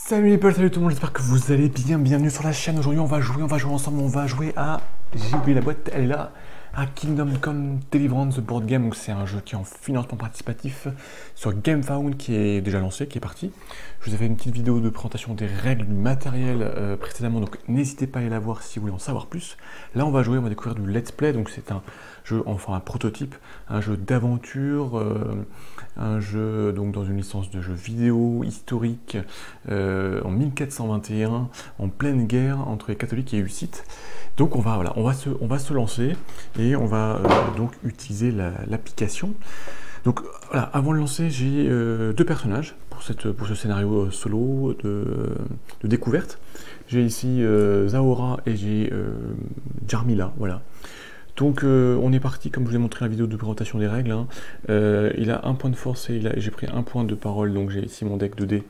Salut les Paul, salut tout le monde, j'espère que vous allez bien, bienvenue sur la chaîne. Aujourd'hui on va jouer ensemble, on va jouer à, j'ai oublié la boîte, elle est là, à Kingdom Come Deliverance The Board Game. Donc c'est un jeu qui est en financement participatif sur GameFound, qui est déjà lancé, qui est parti. Je vous ai fait une petite vidéo de présentation des règles, du matériel précédemment, donc n'hésitez pas à aller la voir si vous voulez en savoir plus. Là on va jouer, on va découvrir du let's play, donc c'est un jeu, enfin un prototype, un jeu d'aventure, un jeu donc dans une licence de jeu vidéo historique en 1421, en pleine guerre entre les catholiques et les hussites. Donc on va se lancer et on va donc utiliser l'application. Donc voilà, avant de lancer, j'ai deux personnages pour ce scénario solo de découverte. J'ai ici Zahora et j'ai Jarmila, voilà. Donc on est parti, comme je vous ai montré dans la vidéo de présentation des règles, hein. Il a un point de force et j'ai pris un point de parole, donc j'ai ici mon deck de dés,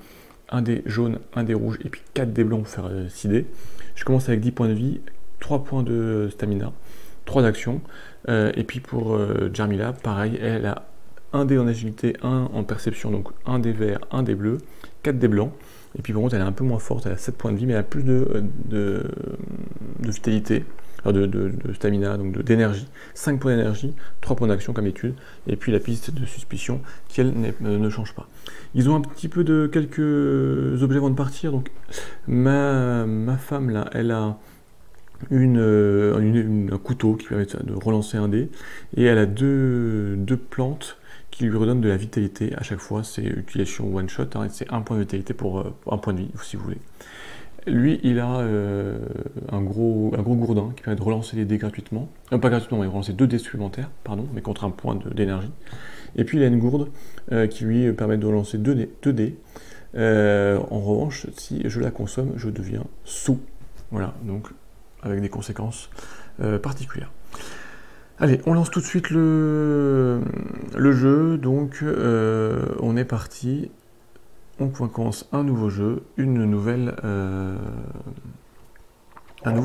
un dé jaune, un dé rouge et puis 4 dés blancs pour faire 6 dés. Je commence avec 10 points de vie, 3 points de stamina, 3 d'actions, et puis pour Jarmila, pareil, elle a un dé en agilité, un en perception, donc un dé vert, un dé bleu, 4 dés blancs, et puis par contre elle est un peu moins forte, elle a 7 points de vie, mais elle a plus de vitalité, de stamina, donc d'énergie, 5 points d'énergie, 3 points d'action comme d'habitude, et puis la piste de suspicion qui elle ne change pas. Ils ont un petit peu de quelques objets avant de partir, donc ma femme là, elle a un couteau qui permet de relancer un dé, et elle a deux plantes qui lui redonnent de la vitalité à chaque fois. C'est utilisation one shot, hein, c'est un point de vitalité pour un point de vie si vous voulez. Lui, il a un gros gourdin qui permet de relancer les dés gratuitement. Pas gratuitement, mais relancer 2 dés supplémentaires, pardon, mais contre un point d'énergie. Et puis il a une gourde qui lui permet de relancer 2 dés. En revanche, si je la consomme, je deviens sous. Voilà, donc avec des conséquences particulières. Allez, on lance tout de suite le jeu. Donc on est parti. On commence un nouveau jeu, un nouveau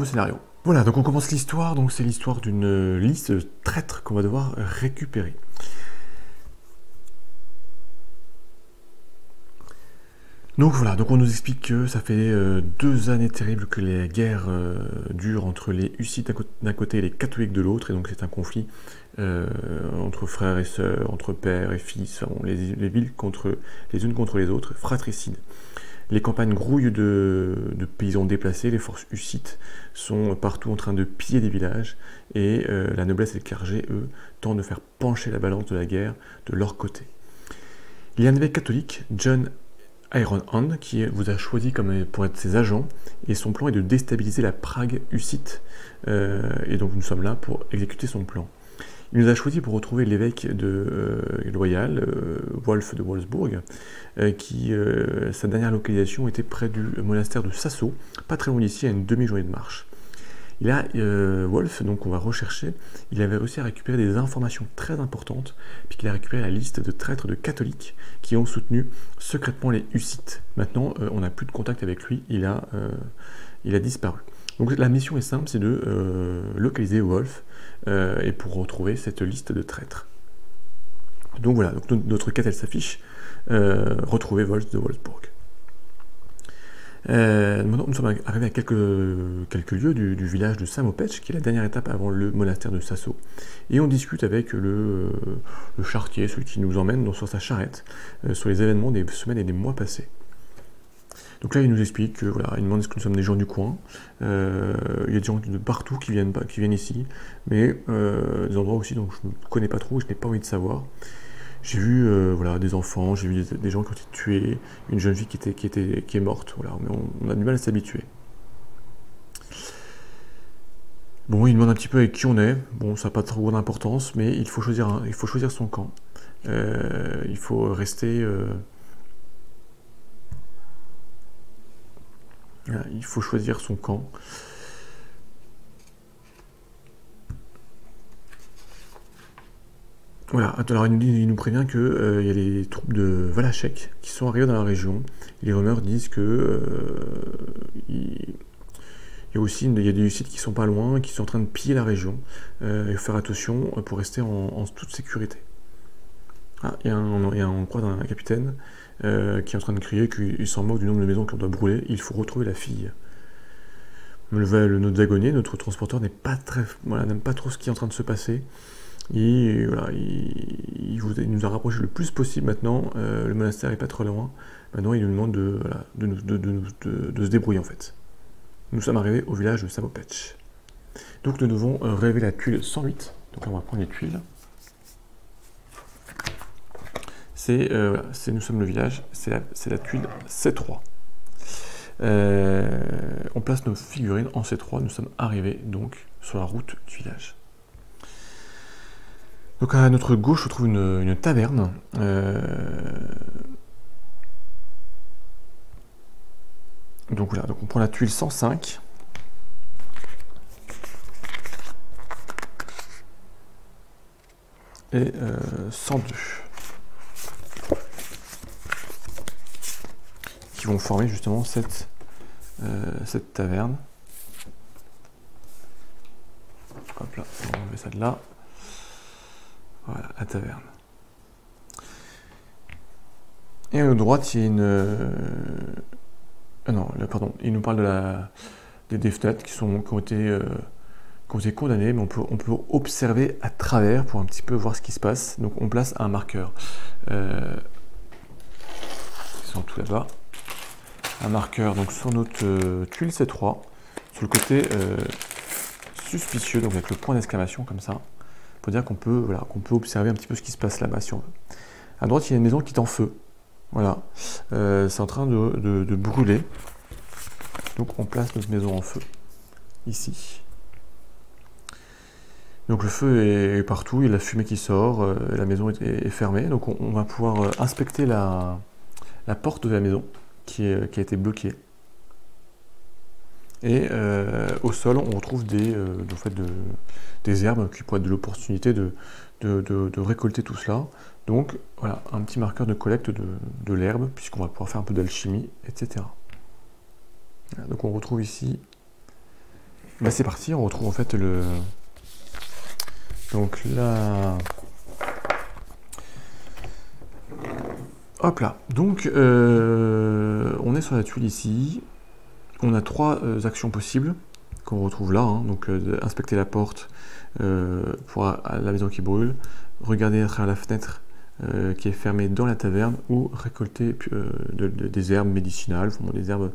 scénario. Voilà, donc on commence l'histoire. Donc c'est l'histoire d'une liste de traîtres qu'on va devoir récupérer. Donc voilà, donc on nous explique que ça fait 2 années terribles que les guerres durent entre les hussites d'un côté et les catholiques de l'autre, et donc c'est un conflit entre frères et sœurs, entre pères et fils, enfin, bon, les villes les unes contre les autres, fratricides. Les campagnes grouillent de paysans déplacés, les forces hussites sont partout en train de piller des villages, et la noblesse et le clergé, eux, tentent de faire pencher la balance de la guerre de leur côté. Il y a un évêque catholique, John Ironhand, qui vous a choisi pour être ses agents, et son plan est de déstabiliser la Prague hussite, et donc nous sommes là pour exécuter son plan. Il nous a choisi pour retrouver l'évêque loyal, Wolf de Wolfsburg, sa dernière localisation était près du monastère de Sasso, pas très loin d'ici, à une demi-journée de marche. Et là, Wolf, donc on va rechercher, il avait réussi à récupérer des informations très importantes, puisqu'il a récupéré la liste de traîtres de catholiques qui ont soutenu secrètement les hussites. Maintenant, on n'a plus de contact avec lui, il a disparu. Donc la mission est simple, c'est de localiser Wolf, et pour retrouver cette liste de traîtres. Donc voilà, donc notre quête elle s'affiche, retrouver Wolf de Wolfsburg. Maintenant, nous sommes arrivés à quelques lieues du village de Samopech, qui est la dernière étape avant le monastère de Sasso. Et on discute avec le charretier, celui qui nous emmène sur sa charrette, sur les événements des semaines et des mois passés. Donc là, il nous explique que voilà, il demande est-ce que nous sommes des gens du coin. Il y a des gens de partout qui viennent ici, mais des endroits aussi dont je ne connais pas trop et je n'ai pas envie de savoir. J'ai vu voilà, des enfants, j'ai vu des gens qui ont été tués, une jeune fille qui est morte, voilà, mais on a du mal à s'habituer. Bon, il demande un petit peu avec qui on est, bon, ça n'a pas trop d'importance, mais il faut choisir son camp. Il faut rester... il faut choisir son camp. Voilà, alors il nous prévient qu'il y a les troupes de Valachek qui sont arrivées dans la région. Les rumeurs disent que il y a des hussites qui sont pas loin, qui sont en train de piller la région. Il faut faire attention pour rester en toute sécurité. Ah, on croise un capitaine, qui est en train de crier qu'il s'en moque du nombre de maisons qu'on doit brûler. Il faut retrouver la fille. Notre wagonnier, notre transporteur n'aime pas trop ce qui est en train de se passer. Et voilà, il nous a rapproché le plus possible maintenant. Le monastère n'est pas trop loin. Maintenant, il nous demande de se débrouiller en fait. Nous sommes arrivés au village de Samopech. Donc nous devons relever la tuile 108. Donc là, on va prendre les tuiles. Nous sommes le village, c'est la tuile C3. On place nos figurines en C3. Nous sommes arrivés donc sur la route du village. Donc à notre gauche, on trouve une taverne. Donc voilà, donc on prend la tuile 105. Et 102. Qui vont former justement cette taverne. Hop là, on va enlever ça de là. Voilà, la taverne. Et à notre droite, il y a une... non, là, pardon, il nous parle des fenêtres qui ont été condamnées, mais on peut observer à travers pour un petit peu voir ce qui se passe. Donc on place un marqueur. Ils sont tout là-bas. Un marqueur donc sur notre tuile C3, sur le côté suspicieux, donc avec le point d'exclamation comme ça, pour dire qu'on peut observer un petit peu ce qui se passe là-bas si on veut. À droite, il y a une maison qui est en feu. Voilà, c'est en train de brûler. Donc on place notre maison en feu, ici. Donc le feu est partout, il y a la fumée qui sort, la maison est fermée. Donc on va pouvoir inspecter la porte de la maison qui a été bloquée. Et au sol, on retrouve des herbes qui pourraient être de l'opportunité de récolter tout cela. Donc voilà, un petit marqueur de collecte de l'herbe, puisqu'on va pouvoir faire un peu d'alchimie, etc. Voilà, donc on retrouve ici... Bah, c'est parti, on retrouve en fait le... Donc là... Hop là, donc on est sur la tuile ici. On a trois actions possibles qu'on retrouve là. Hein. Donc inspecter la porte pour la maison qui brûle, regarder à travers la fenêtre qui est fermée dans la taverne, ou récolter des herbes médicinales, des herbes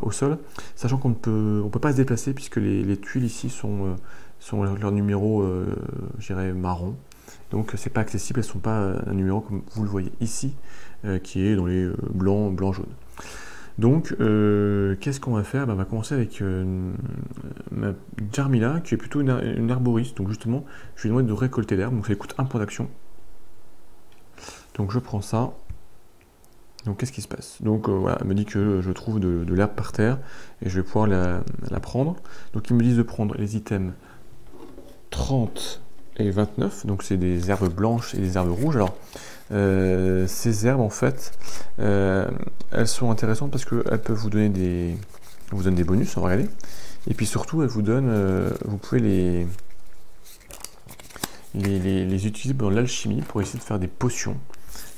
au sol, sachant qu'on ne peut pas se déplacer puisque les tuiles ici sont leur numéro, je dirais, marron. Donc c'est pas accessible, elles ne sont pas un numéro comme vous le voyez ici, qui est dans les blanc, jaune. Donc qu'est-ce qu'on va faire? On va commencer avec ma Jarmila, qui est plutôt une herboriste. Donc justement, je lui demande de récolter l'herbe, donc ça coûte un point d'action. Donc je prends ça. Donc qu'est-ce qui se passe? Donc voilà, elle me dit que je trouve de l'herbe par terre, et je vais pouvoir la prendre. Donc ils me disent de prendre les items 30 et 29, donc c'est des herbes blanches et des herbes rouges. Alors ces herbes en fait elles sont intéressantes parce qu'elles peuvent vous donner des bonus, on va regarder, et puis surtout elles vous donnent vous pouvez les utiliser dans l'alchimie pour essayer de faire des potions.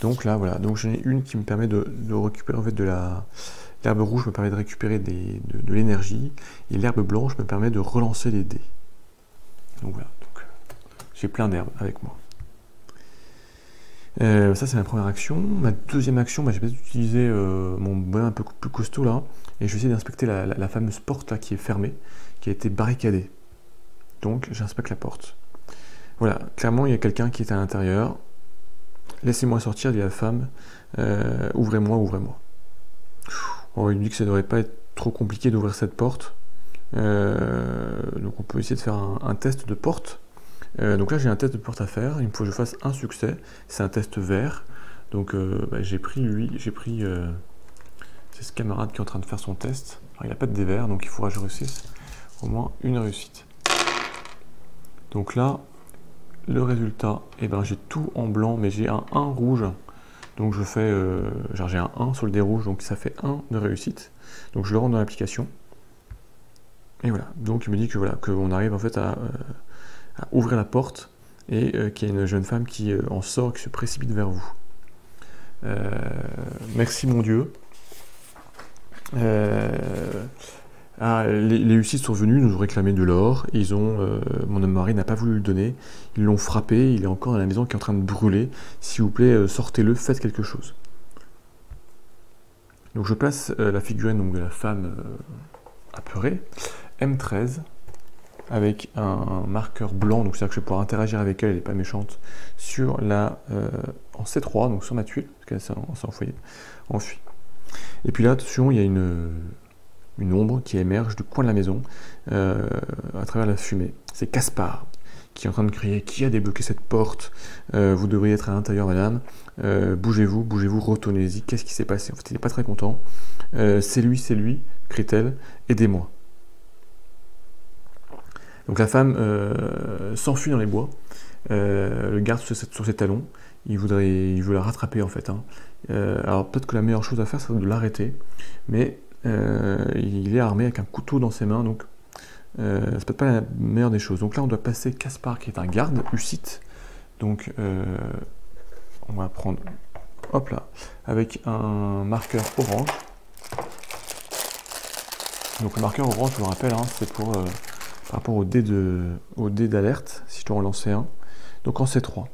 Donc là voilà, donc j'en ai une qui me permet de récupérer en fait l'herbe rouge me permet de récupérer de l'énergie, et l'herbe blanche me permet de relancer les dés. Donc voilà, j'ai plein d'herbes avec moi. Ça c'est ma première action. Ma deuxième action, je vais utiliser mon bonhomme un peu plus costaud là, et je vais essayer d'inspecter la fameuse porte là qui est fermée, qui a été barricadée. Donc j'inspecte la porte. Voilà, clairement il y a quelqu'un qui est à l'intérieur. Laissez-moi sortir, dit la femme. Ouvrez-moi, ouvrez-moi. Oh, il me dit que ça ne devrait pas être trop compliqué d'ouvrir cette porte. Donc on peut essayer de faire un test de porte. Donc là j'ai un test de porte à faire, il me faut que je fasse un succès, c'est un test vert. Donc j'ai pris c'est ce camarade qui est en train de faire son test. Alors, il n'a pas de dés verts, donc il faudra que je réussisse au moins une réussite. Donc là, le résultat, j'ai tout en blanc, mais j'ai un 1 rouge. Donc je fais, j'ai un 1 sur le dé rouge, donc ça fait 1 de réussite. Donc je le rentre dans l'application. Et voilà, donc il me dit que voilà, qu'on arrive en fait à ouvrir la porte, et qu'il y a une jeune femme qui en sort, qui se précipite vers vous. Merci mon Dieu. Les huissiers sont venus nous ont réclamé de l'or. Mon homme mari n'a pas voulu le donner. Ils l'ont frappé. Il est encore dans la maison qui est en train de brûler. S'il vous plaît, sortez-le, faites quelque chose. Donc je place la figurine donc, de la femme apeurée, M13, avec un marqueur blanc, donc c'est-à-dire que je vais pouvoir interagir avec elle, elle n'est pas méchante, sur en C3, donc sur ma tuile, parce qu'elle s'est enfuie. Et puis là, attention, il y a une ombre qui émerge du coin de la maison à travers la fumée. C'est Caspar qui est en train de crier: qui a débloqué cette porte? Vous devriez être à l'intérieur, madame. Bougez-vous, retournez-y. Qu'est-ce qui s'est passé? En fait, il n'est pas très content. C'est lui, crie-t-elle. Aidez-moi. Donc la femme s'enfuit dans les bois. Le garde sur ses talons. Il veut la rattraper en fait. Hein. Alors peut-être que la meilleure chose à faire, c'est de l'arrêter. Mais il est armé avec un couteau dans ses mains, donc c'est peut-être pas la meilleure des choses. Donc là, on doit passer Caspar, qui est un garde, Hussite. Donc on va prendre, hop là, avec un marqueur orange. Donc le marqueur orange, je vous le rappelle, hein, c'est pour par rapport au dé d'alerte, si je dois en lancer un. Donc en C3.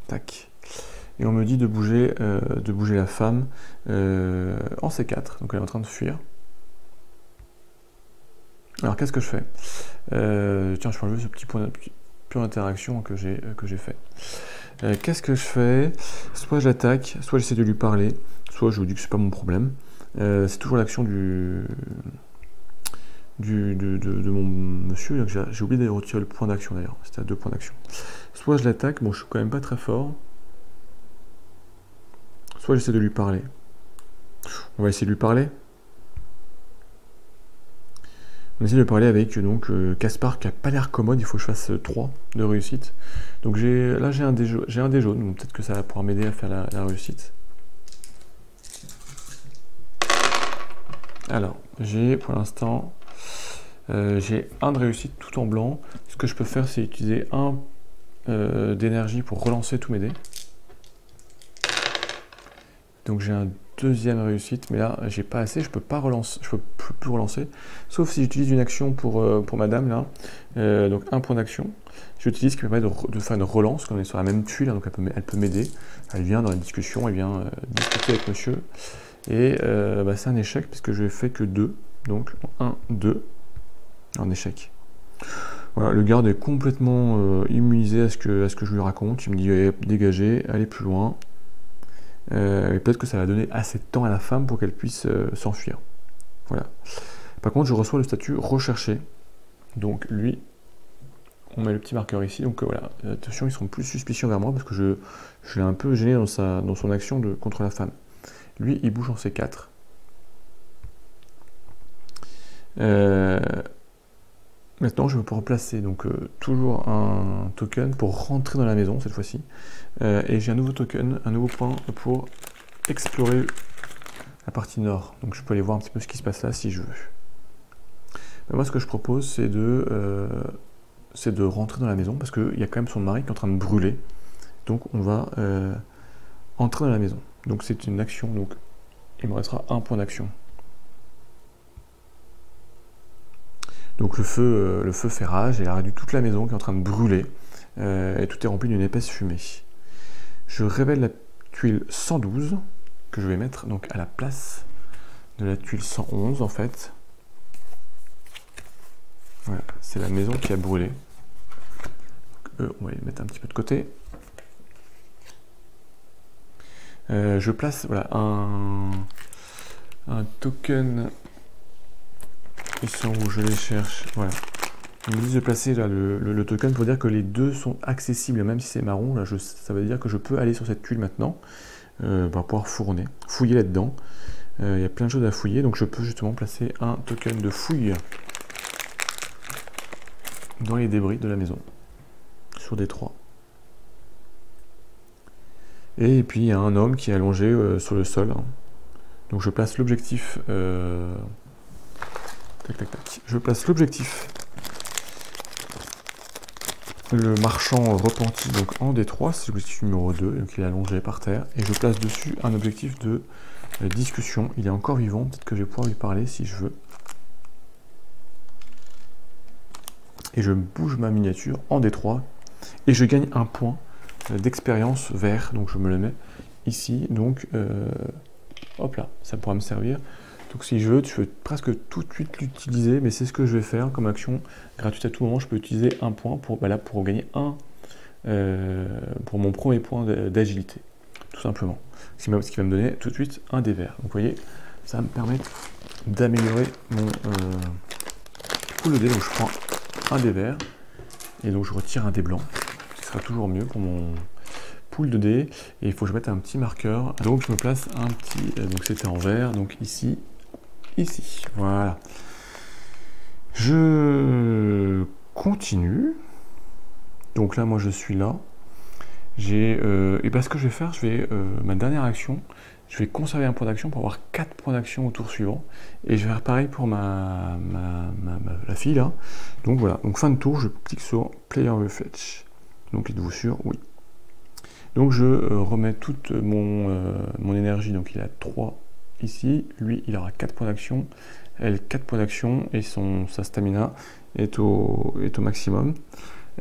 Tac. Et on me dit de bouger la femme en C4. Donc elle est en train de fuir. Alors qu'est-ce que je fais? Tiens, je peux enlever ce petit point d'interaction que j'ai fait. Qu'est-ce que je fais? Soit je l'attaque, soit j'essaie de lui parler, soit je vous dis que c'est pas mon problème. C'est toujours l'action de mon monsieur. J'ai oublié de retirer le point d'action d'ailleurs. C'était à 2 points d'action. Soit je l'attaque, bon je suis quand même pas très fort. Soit j'essaie de lui parler. On va essayer de lui parler. On essaie de parler avec donc Caspar qui a pas l'air commode. Il faut que je fasse 3 de réussite. Donc là j'ai un dé jaune. Donc peut-être que ça va pouvoir m'aider à faire la réussite. Alors j'ai pour l'instant j'ai un de réussite tout en blanc. Ce que je peux faire, c'est utiliser un d'énergie pour relancer tous mes dés. Donc j'ai un deuxième réussite, mais là j'ai pas assez, je peux pas relancer, je peux plus relancer, sauf si j'utilise une action pour madame là, donc un point d'action. J'utilise ce qui permet de faire une relance, comme on est sur la même tuile, hein, donc elle peut m'aider. Elle vient dans la discussion, elle vient discuter avec monsieur, et c'est un échec puisque je n'ai fait que 2, donc 1, 2, un échec. Voilà, le garde est complètement immunisé à ce que je lui raconte. Il me dit dégagez, allez plus loin. Et peut-être que ça va donner assez de temps à la femme pour qu'elle puisse s'enfuir. Voilà. Par contre, je reçois le statut recherché. Donc lui, on met le petit marqueur ici. Donc voilà, attention, ils seront plus suspicieux vers moi parce que je l'ai un peu gêné dans son action contre la femme. Lui, il bouge en C4. Maintenant, je vais pouvoir placer donc, toujours un token pour rentrer dans la maison cette fois-ci. Et j'ai un nouveau token, un nouveau point pour explorer la partie nord. Donc je peux aller voir un petit peu ce qui se passe là si je veux. Mais moi, ce que je propose, c'est de rentrer dans la maison parce qu'il y a quand même son mari qui est en train de brûler. Donc on va entrer dans la maison. Donc c'est une action. Donc il me restera un point d'action. Donc le feu fait rage, et il a réduit toute la maison qui est en train de brûler, et tout est rempli d'une épaisse fumée. Je révèle la tuile 112, que je vais mettre donc à la place de la tuile 111 en fait. Voilà, c'est la maison qui a brûlé. On va les mettre un petit peu de côté. Je place voilà, un token. Ils sont où je les cherche. Voilà. Ils me disent de placer là, le token pour dire que les deux sont accessibles, même si c'est marron. Là, ça veut dire que je peux aller sur cette tuile maintenant, pour pouvoir fouiller là-dedans. Il y a plein de choses à fouiller, donc je peux justement placer un token de fouille dans les débris de la maison, sur des 3. Et puis il y a un homme qui est allongé sur le sol. Hein. Donc je place l'objectif. Tac, tac, tac. Je place l'objectif le marchand repenti donc en D3, c'est l'objectif numéro 2, donc il est allongé par terre, et je place dessus un objectif de discussion. Il est encore vivant, peut-être que je vais pouvoir lui parler si je veux. Et je bouge ma miniature en D3, et je gagne un point d'expérience vert, donc je me le mets ici, donc hop là, ça pourra me servir. Donc si je veux, tu peux presque tout de suite l'utiliser, mais c'est ce que je vais faire comme action gratuite à tout moment. Je peux utiliser un point pour, bah là, pour gagner pour mon premier point d'agilité, tout simplement. Ce qui va me donner tout de suite un dé vert. Donc vous voyez, ça va me permettre d'améliorer mon pool de dés. Donc je prends un dé vert et donc je retire un dé blanc, ce qui sera toujours mieux pour mon pool de dés. Et il faut que je mette un petit marqueur. Donc je me place un petit, donc c'était en vert, donc ici. Voilà. Je continue. Donc là, moi, je suis là. Et ben, ce que je vais faire, ma dernière action, je vais conserver un point d'action pour avoir 4 points d'action au tour suivant. Et je vais faire pareil pour la fille là. Donc voilà. Donc fin de tour, je clique sur Player Refetch. Donc êtes-vous sûr? Oui. Donc je remets toute mon énergie. Donc il a 3 ici, lui il aura 4 points d'action, elle 4 points d'action et sa stamina est au maximum.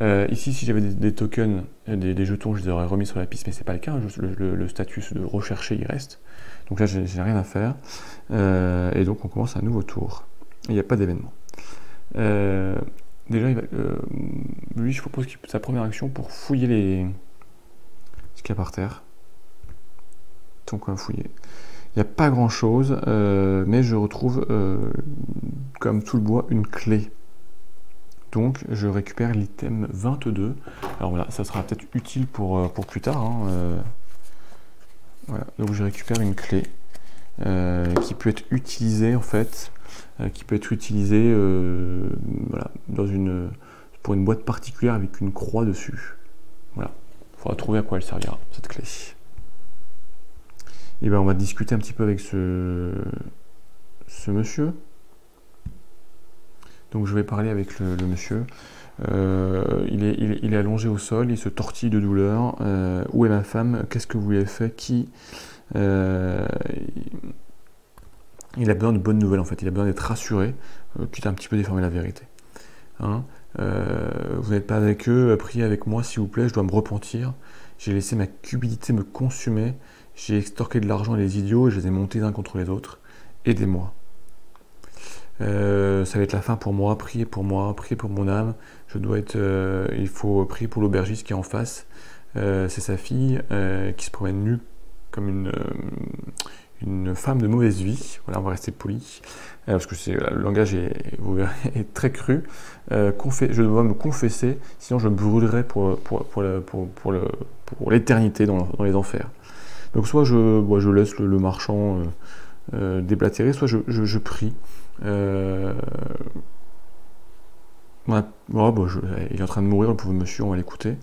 Ici, si j'avais des tokens, des jetons, je les aurais remis sur la piste, mais c'est pas le cas, le statut de rechercher il reste. Donc là j'ai rien à faire. Et donc on commence un nouveau tour. Il n'y a pas d'événement. Déjà, lui je propose qu'il sa première action pour fouiller ce qu'il y a par terre. Donc on va fouiller. Il n'y a pas grand chose, mais je retrouve, comme tout le bois, une clé. Donc je récupère l'item 22. Alors voilà, ça sera peut-être utile pour plus tard. Hein, voilà. Donc je récupère une clé qui peut être utilisée en fait, voilà, pour une boîte particulière avec une croix dessus. Voilà, il faudra trouver à quoi elle servira, cette clé. Et bien on va discuter un petit peu avec ce monsieur. Donc je vais parler avec le monsieur. Il est allongé au sol, il se tortille de douleur. Où est ma femme? Qu'est-ce que vous lui avez fait? Il a besoin de bonnes nouvelles en fait, il a besoin d'être rassuré, quitte à un petit peu déformer la vérité. Hein, vous n'êtes pas avec eux, priez avec moi s'il vous plaît, je dois me repentir. J'ai laissé ma cupidité me consumer. J'ai extorqué de l'argent à des idiots et je les ai montés l'un contre les autres. Aidez-moi. Ça va être la fin pour moi, priez pour mon âme. Il faut prier pour l'aubergiste qui est en face. C'est sa fille qui se promène nue comme une femme de mauvaise vie. Voilà, on va rester poli. Parce que le langage vous verrez, est très cru. Je dois me confesser, sinon je me brûlerai pour l'éternité dans les enfers. Donc soit je laisse le marchand déblatérer, soit je prie. Il est en train de mourir, le pauvre monsieur, on va l'écouter.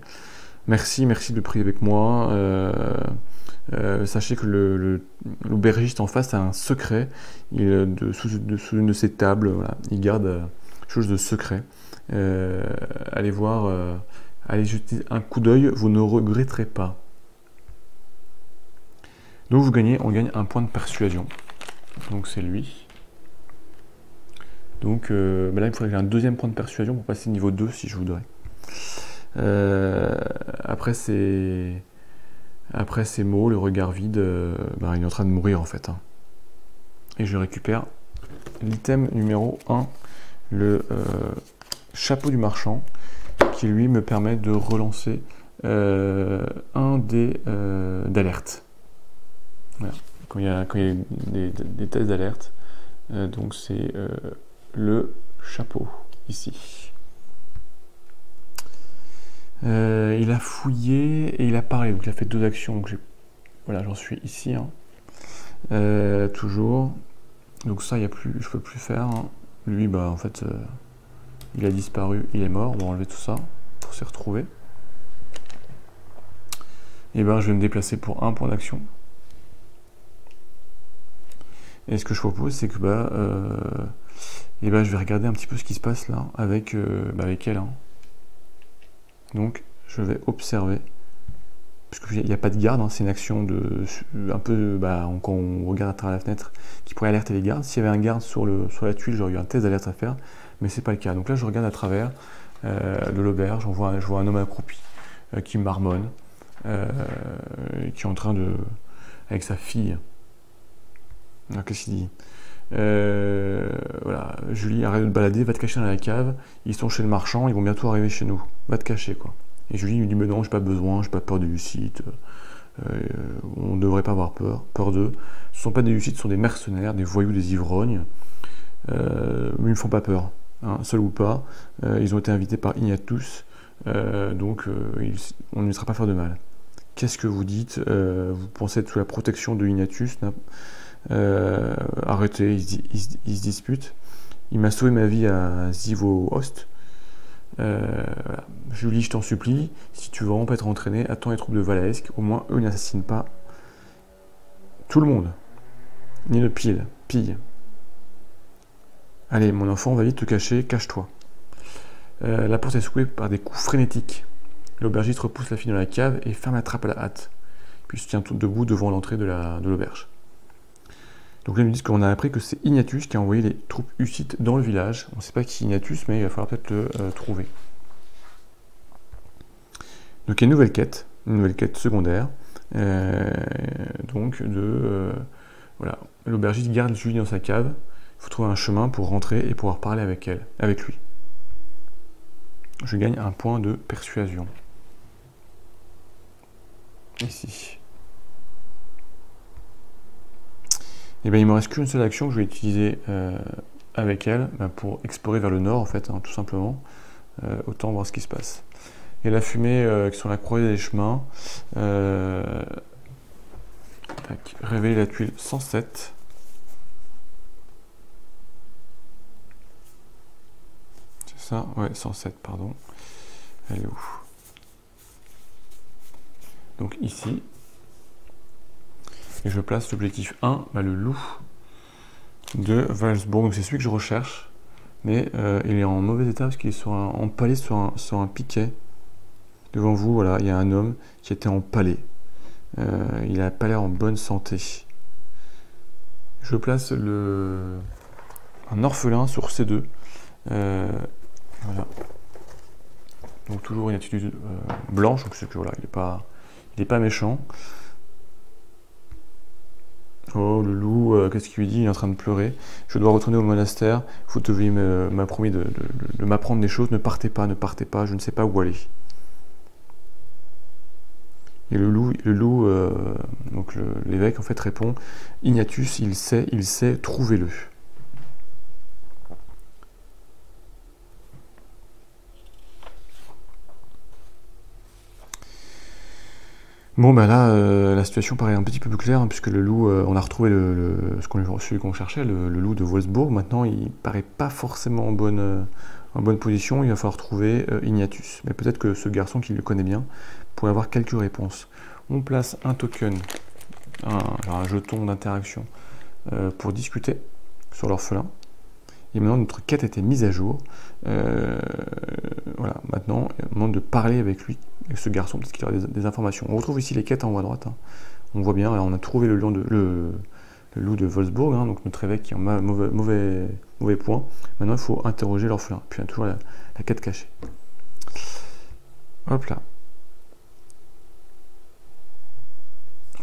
Merci de prier avec moi. Sachez que l'aubergiste en face a un secret. Sous une de ses tables, voilà, il garde quelque chose de secret. Allez voir, allez jeter un coup d'œil, vous ne regretterez pas. Donc on gagne un point de persuasion. Donc c'est lui. Donc là il faudrait que j'ai un deuxième point de persuasion pour passer niveau 2 si je voudrais. Après ces mots, le regard vide, il est en train de mourir en fait. Hein. Et je récupère l'item numéro 1, le chapeau du marchand, qui lui me permet de relancer un dé d'alerte. Voilà. Quand il y a des tests d'alerte, donc c'est le chapeau ici. Il a fouillé et il a parlé, donc il a fait 2 actions. Donc voilà, j'en suis ici, hein. Toujours. Donc ça, je peux plus faire. Hein. Lui, en fait, il a disparu, il est mort. On va enlever tout ça pour s'y retrouver. Et je vais me déplacer pour un point d'action. Et ce que je propose, c'est que je vais regarder un petit peu ce qui se passe là avec elle. Hein. Donc je vais observer, puisqu'il n'y a pas de garde, hein, c'est une action de un peu quand on regarde à travers la fenêtre qui pourrait alerter les gardes. S'il y avait un garde sur la tuile, j'aurais eu un test d'alerte à faire, mais c'est pas le cas. Donc là je regarde à travers de l'auberge, je vois un homme accroupi qui marmonne, qui est en train de, avec sa fille. Qu'est-ce qu'il dit? Voilà, Julie, arrête de te balader, va te cacher dans la cave, ils sont chez le marchand, ils vont bientôt arriver chez nous, va te cacher quoi. Et Julie lui dit, mais non, j'ai pas besoin, j'ai pas peur des Hussites, on ne devrait pas avoir peur d'eux. Ce ne sont pas des Hussites, ce sont des mercenaires, des voyous, des ivrognes, mais ils ne me font pas peur, hein, seul ou pas, ils ont été invités par Ignatius, donc on ne laissera pas faire de mal. Qu'est-ce que vous dites? Vous pensez être sous la protection de Ignatius? Arrêtez, ils se disputent. Il m'a sauvé ma vie à Zivo-Host. Voilà. Julie, je t'en supplie, si tu veux vraiment pas être entraîné, attends les troupes de Valaesque, au moins eux n'assassinent pas tout le monde. Ni le pille. Allez, mon enfant, va vite te cacher, cache-toi. La porte est secouée par des coups frénétiques. L'aubergiste repousse la fille dans la cave et ferme la trappe à la hâte. Puis se tient tout debout devant l'entrée de l'auberge. Donc là, ils nous disent qu'on a appris que c'est Ignatius qui a envoyé les troupes hussites dans le village. On ne sait pas qui est Ignatius, mais il va falloir peut-être le trouver. Donc il y a une nouvelle quête secondaire. Voilà, l'aubergiste garde Julie dans sa cave. Il faut trouver un chemin pour rentrer et pouvoir parler avec lui. Je gagne un point de persuasion. Ici. Et bien il me reste qu'une seule action que je vais utiliser avec elle pour explorer vers le nord en fait, hein, tout simplement. Autant voir ce qui se passe. Et la fumée qui sont la croisée des chemins. Révéler la tuile 107. C'est ça? Ouais, 107, pardon. Elle est où? Donc ici. Et je place l'objectif 1, le loup de Valsbourg. Donc c'est celui que je recherche. Mais il est en mauvais état parce qu'il est empalé sur un piquet. Devant vous, voilà, il y a un homme qui était empalé. Il n'a pas l'air en bonne santé. Je place un orphelin sur C2. Voilà. Donc toujours une attitude blanche, donc c'est que voilà, il est pas méchant. Oh le loup, qu'est-ce qu'il lui dit? Il est en train de pleurer. Je dois retourner au monastère. Fautevier m'a promis de m'apprendre des choses. Ne partez pas, je ne sais pas où aller. Et le loup, donc l'évêque en fait répond, Ignatius, il sait, trouvez-le. Bon bah là, la situation paraît un petit peu plus claire, hein, puisque le loup, on a retrouvé celui qu'on cherchait, le loup de Wolfsburg. Maintenant, il paraît pas forcément en bonne position, il va falloir trouver Ignatius. Mais peut-être que ce garçon qui le connaît bien pourrait avoir quelques réponses. On place un token, un jeton d'interaction pour discuter sur l'orphelin. Et maintenant, notre quête a été mise à jour. Voilà, maintenant, il demande de parler avec lui, avec ce garçon, parce qu'il aura des informations. On retrouve ici les quêtes en haut à droite. Hein. On voit bien, là, on a trouvé le loup de Wolfsburg, hein, donc notre évêque qui est en mauvais point. Maintenant, il faut interroger l'orphelin. Puis, il y a toujours la quête cachée. Hop là.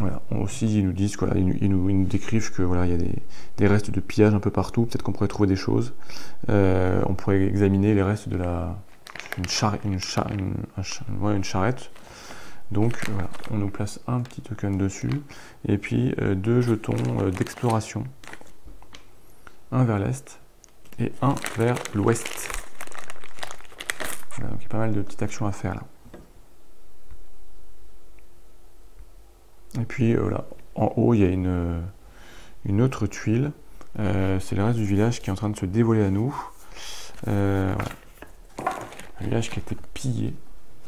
Voilà. Aussi, ils nous disent, voilà, ils nous décrivent que voilà, il y a des restes de pillage un peu partout. Peut-être qu'on pourrait trouver des choses. On pourrait examiner les restes de une charrette. Donc voilà, on nous place un petit token dessus. Et puis 2 jetons d'exploration. Un vers l'est et un vers l'ouest. Voilà, donc il y a pas mal de petites actions à faire là. Et puis voilà, en haut il y a une autre tuile. C'est le reste du village qui est en train de se dévoiler à nous. Voilà. Un village qui a été pillé,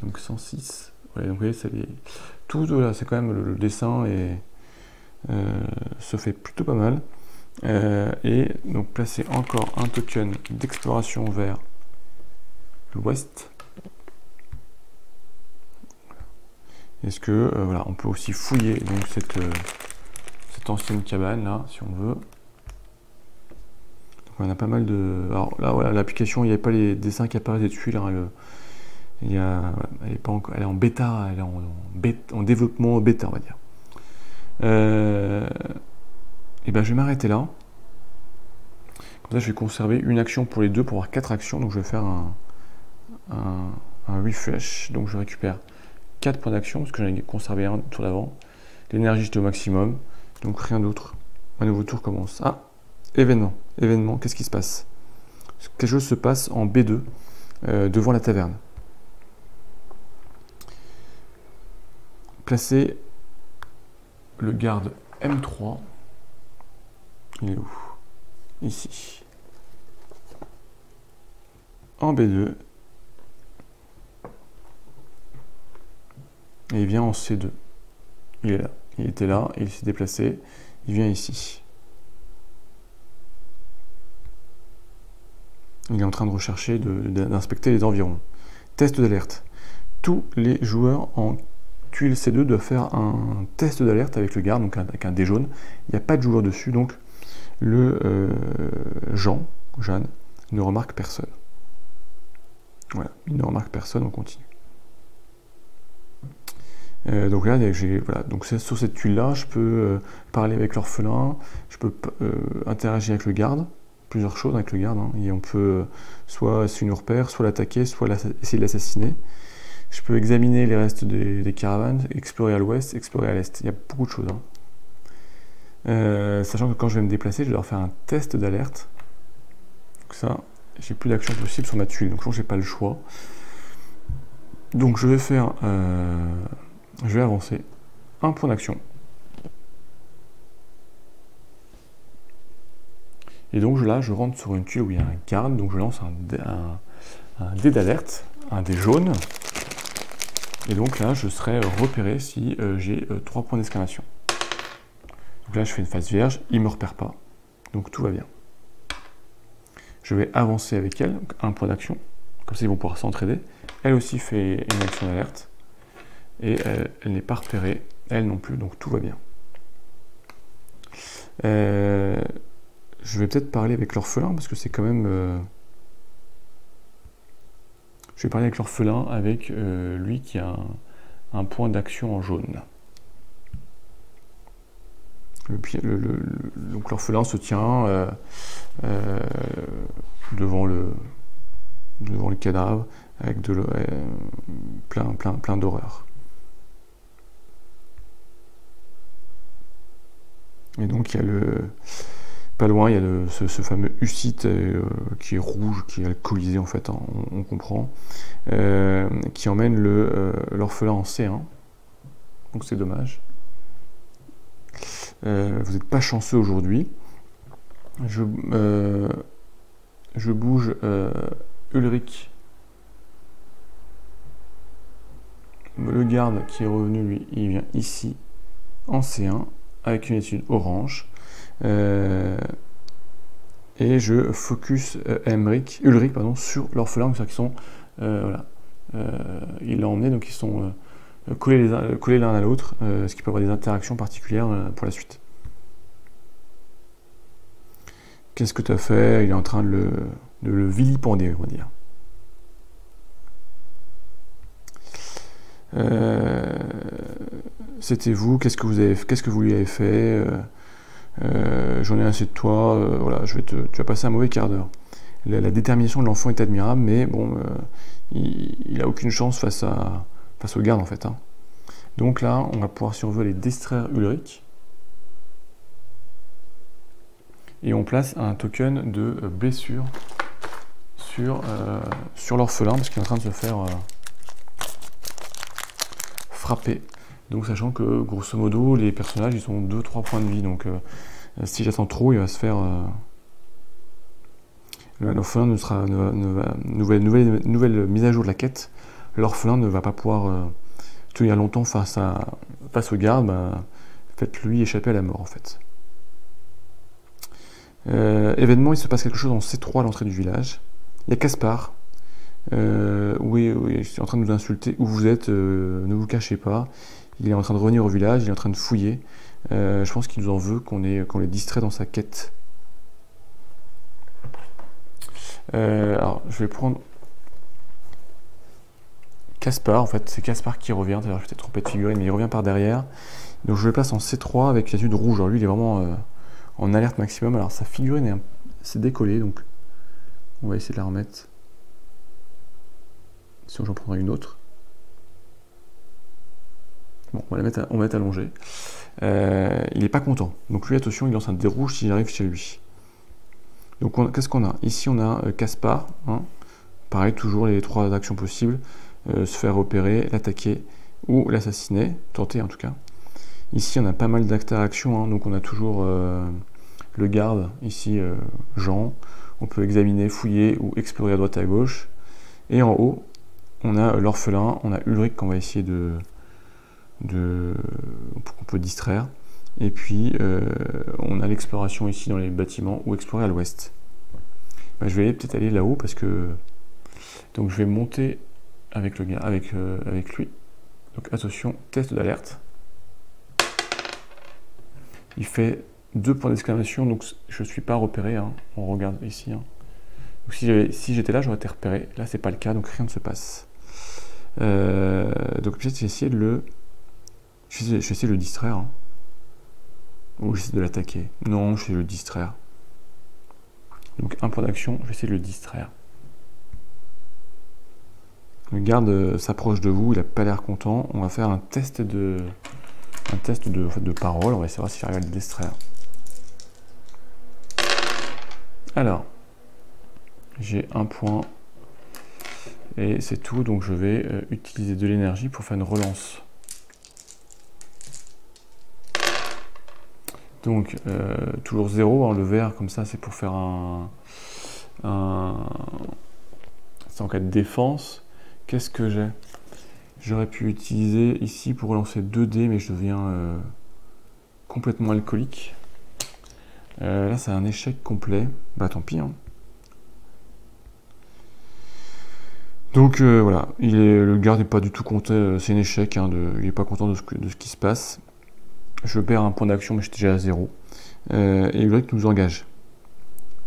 donc 106. Ouais, donc vous voyez, tout là, c'est quand même le dessin et se fait plutôt pas mal. Et donc placer encore un token d'exploration vers l'ouest. Est-ce que, voilà, on peut aussi fouiller donc cette ancienne cabane là, si on veut. Donc, on a pas mal de... Alors là, voilà, l'application, il n'y a pas les dessins qui apparaissent dessus, là, elle est pas encore, elle est en bêta, elle est en développement bêta, on va dire. Et ben je vais m'arrêter là. Comme ça, je vais conserver une action pour les deux pour avoir 4 actions. Donc je vais faire un refresh. Donc je récupère 4 points d'action parce que j'en ai conservé un tour d'avant. L'énergie j'étais au maximum. Donc rien d'autre. Un nouveau tour commence. Ah, événement. Événement, qu'est-ce qui se passe? Quelque chose se passe en B2 devant la taverne. Placez le garde M3. Il est où? Ici. En B2. Et il vient en C2. Il est là. Il était là, il s'est déplacé. Il vient ici. Il est en train de rechercher, d'inspecter les environs. Test d'alerte. Tous les joueurs en tuile C2 doivent faire un test d'alerte avec le garde, donc avec un dé jaune. Il n'y a pas de joueur dessus, donc le Jeanne, ne remarque personne. Voilà, il ne remarque personne, on continue. Donc là, voilà, donc sur cette tuile-là, je peux parler avec l'orphelin, je peux interagir avec le garde, plusieurs choses avec le garde, hein, et on peut soit essayer de nous repère, soit l'attaquer, soit essayer de l'assassiner. Je peux examiner les restes des caravanes, explorer à l'ouest, explorer à l'est. Il y a beaucoup de choses. Hein. Sachant que quand je vais me déplacer, je dois faire un test d'alerte. Donc ça, j'ai plus d'action possible sur ma tuile, donc je n'ai pas le choix. Donc je vais faire... je vais avancer un point d'action. Et donc là, je rentre sur une tuile où il y a un garde, donc je lance un dé d'alerte, un dé jaune. Et donc là, je serai repéré si j'ai 3 points d'exclamation. Donc là, je fais une phase vierge, il ne me repère pas. Donc tout va bien. Je vais avancer avec elle, donc un point d'action. Comme ça, ils vont pouvoir s'entraider. Elle aussi fait une action d'alerte. Et elle n'est pas repérée, elle non plus, donc tout va bien. Je vais peut-être parler avec l'orphelin, parce que c'est quand même... Je vais parler avec l'orphelin, avec lui qui a un point d'action en jaune. Donc l'orphelin se tient devant le cadavre, avec plein d'horreur. Et donc il y a pas loin, il y a ce fameux Hucite qui est rouge, qui est alcoolisé en fait, hein, on comprend, qui emmène l'orphelin en C1. Donc c'est dommage. Vous n'êtes pas chanceux aujourd'hui. Je bouge Ulrich. Le garde qui est revenu, lui, il vient ici en C1 avec une étude orange. Et je focus Ulrich sur l'orphelin, c'est-à-dire qu'ils sont voilà, il l'a emmené, donc ils sont collés l'un à l'autre, ce qui peut avoir des interactions particulières pour la suite. Qu'est-ce que tu as fait? Il est en train de le vilipender, on va dire. C'était vous, qu'est-ce que vous lui avez fait? J'en ai assez de toi, voilà, tu vas passer un mauvais quart d'heure. La détermination de l'enfant est admirable, mais bon, il a aucune chance face au garde en fait. Hein. Donc là, on va pouvoir, si on veut, aller distraire Ulrich. Et on place un token de blessure sur l'orphelin, parce qu'il est en train de se faire frapper. Donc sachant que, grosso modo, les personnages, ils ont 2-3 points de vie. Donc si j'attends trop, il va se faire... l'orphelin nouvelle mise à jour de la quête. L'orphelin ne va pas pouvoir tenir longtemps face au garde. Bah, faites-lui échapper à la mort, en fait. Événement, il se passe quelque chose en C3 à l'entrée du village. Il y a Caspar Oui, oui, je suis en train de vous insulter. Où vous êtes, ne vous cachez pas. Il est en train de revenir au village, il est en train de fouiller. Je pense qu'il nous en veut, qu'on les distrait dans sa quête. Alors, je vais prendre Caspar, en fait, c'est Caspar qui revient. D'ailleurs, je vais peut-être tromper de figurine, mais il revient par derrière. Donc, je le place en C3 avec l'attitude rouge. Alors, lui, il est vraiment en alerte maximum. Alors, sa figurine s'est décollée, donc on va essayer de la remettre. Sinon, j'en prendrai une autre. Bon, on va la mettre allongée. Il n'est pas content. Donc, lui, attention, il lance un dé rouge s'il arrive chez lui. Donc, qu'est-ce qu'on a? Ici, on a Caspar. Hein. Pareil, toujours les 3 actions possibles. Se faire repérer, l'attaquer ou l'assassiner, tenter en tout cas. Ici on a pas mal d'interactions, hein, donc on a toujours le garde, ici Jean, on peut examiner, fouiller ou explorer à droite et à gauche. Et en haut, on a l'orphelin, on a Ulrich qu'on va essayer qu'on peut distraire. Et puis on a l'exploration ici dans les bâtiments ou explorer à l'ouest. Ben, je vais peut-être aller là-haut parce que donc je vais monter avec le gars, avec lui. Donc attention, test d'alerte. Il fait 2 points d'exclamation, donc je ne suis pas repéré. Hein. On regarde ici. Hein. Donc si j'étais là, j'aurais été repéré. Là, c'est pas le cas, donc rien ne se passe. Donc peut-être essayer de le. Je vais essayer de le distraire. Hein. Ou j'essaie de l'attaquer. Non, je vais le distraire. Donc 1 point d'action, je vais essayer de le distraire. Le garde s'approche de vous, il n'a pas l'air content. On va faire un test de parole. On va essayer de voir si j'arrive à le distraire. Alors, j'ai 1 point. Et c'est tout. Donc je vais utiliser de l'énergie pour faire une relance. Donc, toujours 0. Hein, le vert, comme ça, c'est pour faire c'est en cas de défense. Qu'est-ce que j'ai? J'aurais pu utiliser ici pour relancer 2 dés, mais je deviens complètement alcoolique. Là, c'est un échec complet. Bah, tant pis. Hein. Donc, voilà. Le garde n'est pas du tout content. C'est un échec. Hein, il n'est pas content de ce qui se passe. Je perds 1 point d'action, mais j'étais déjà à 0. Et Ulrich nous engage.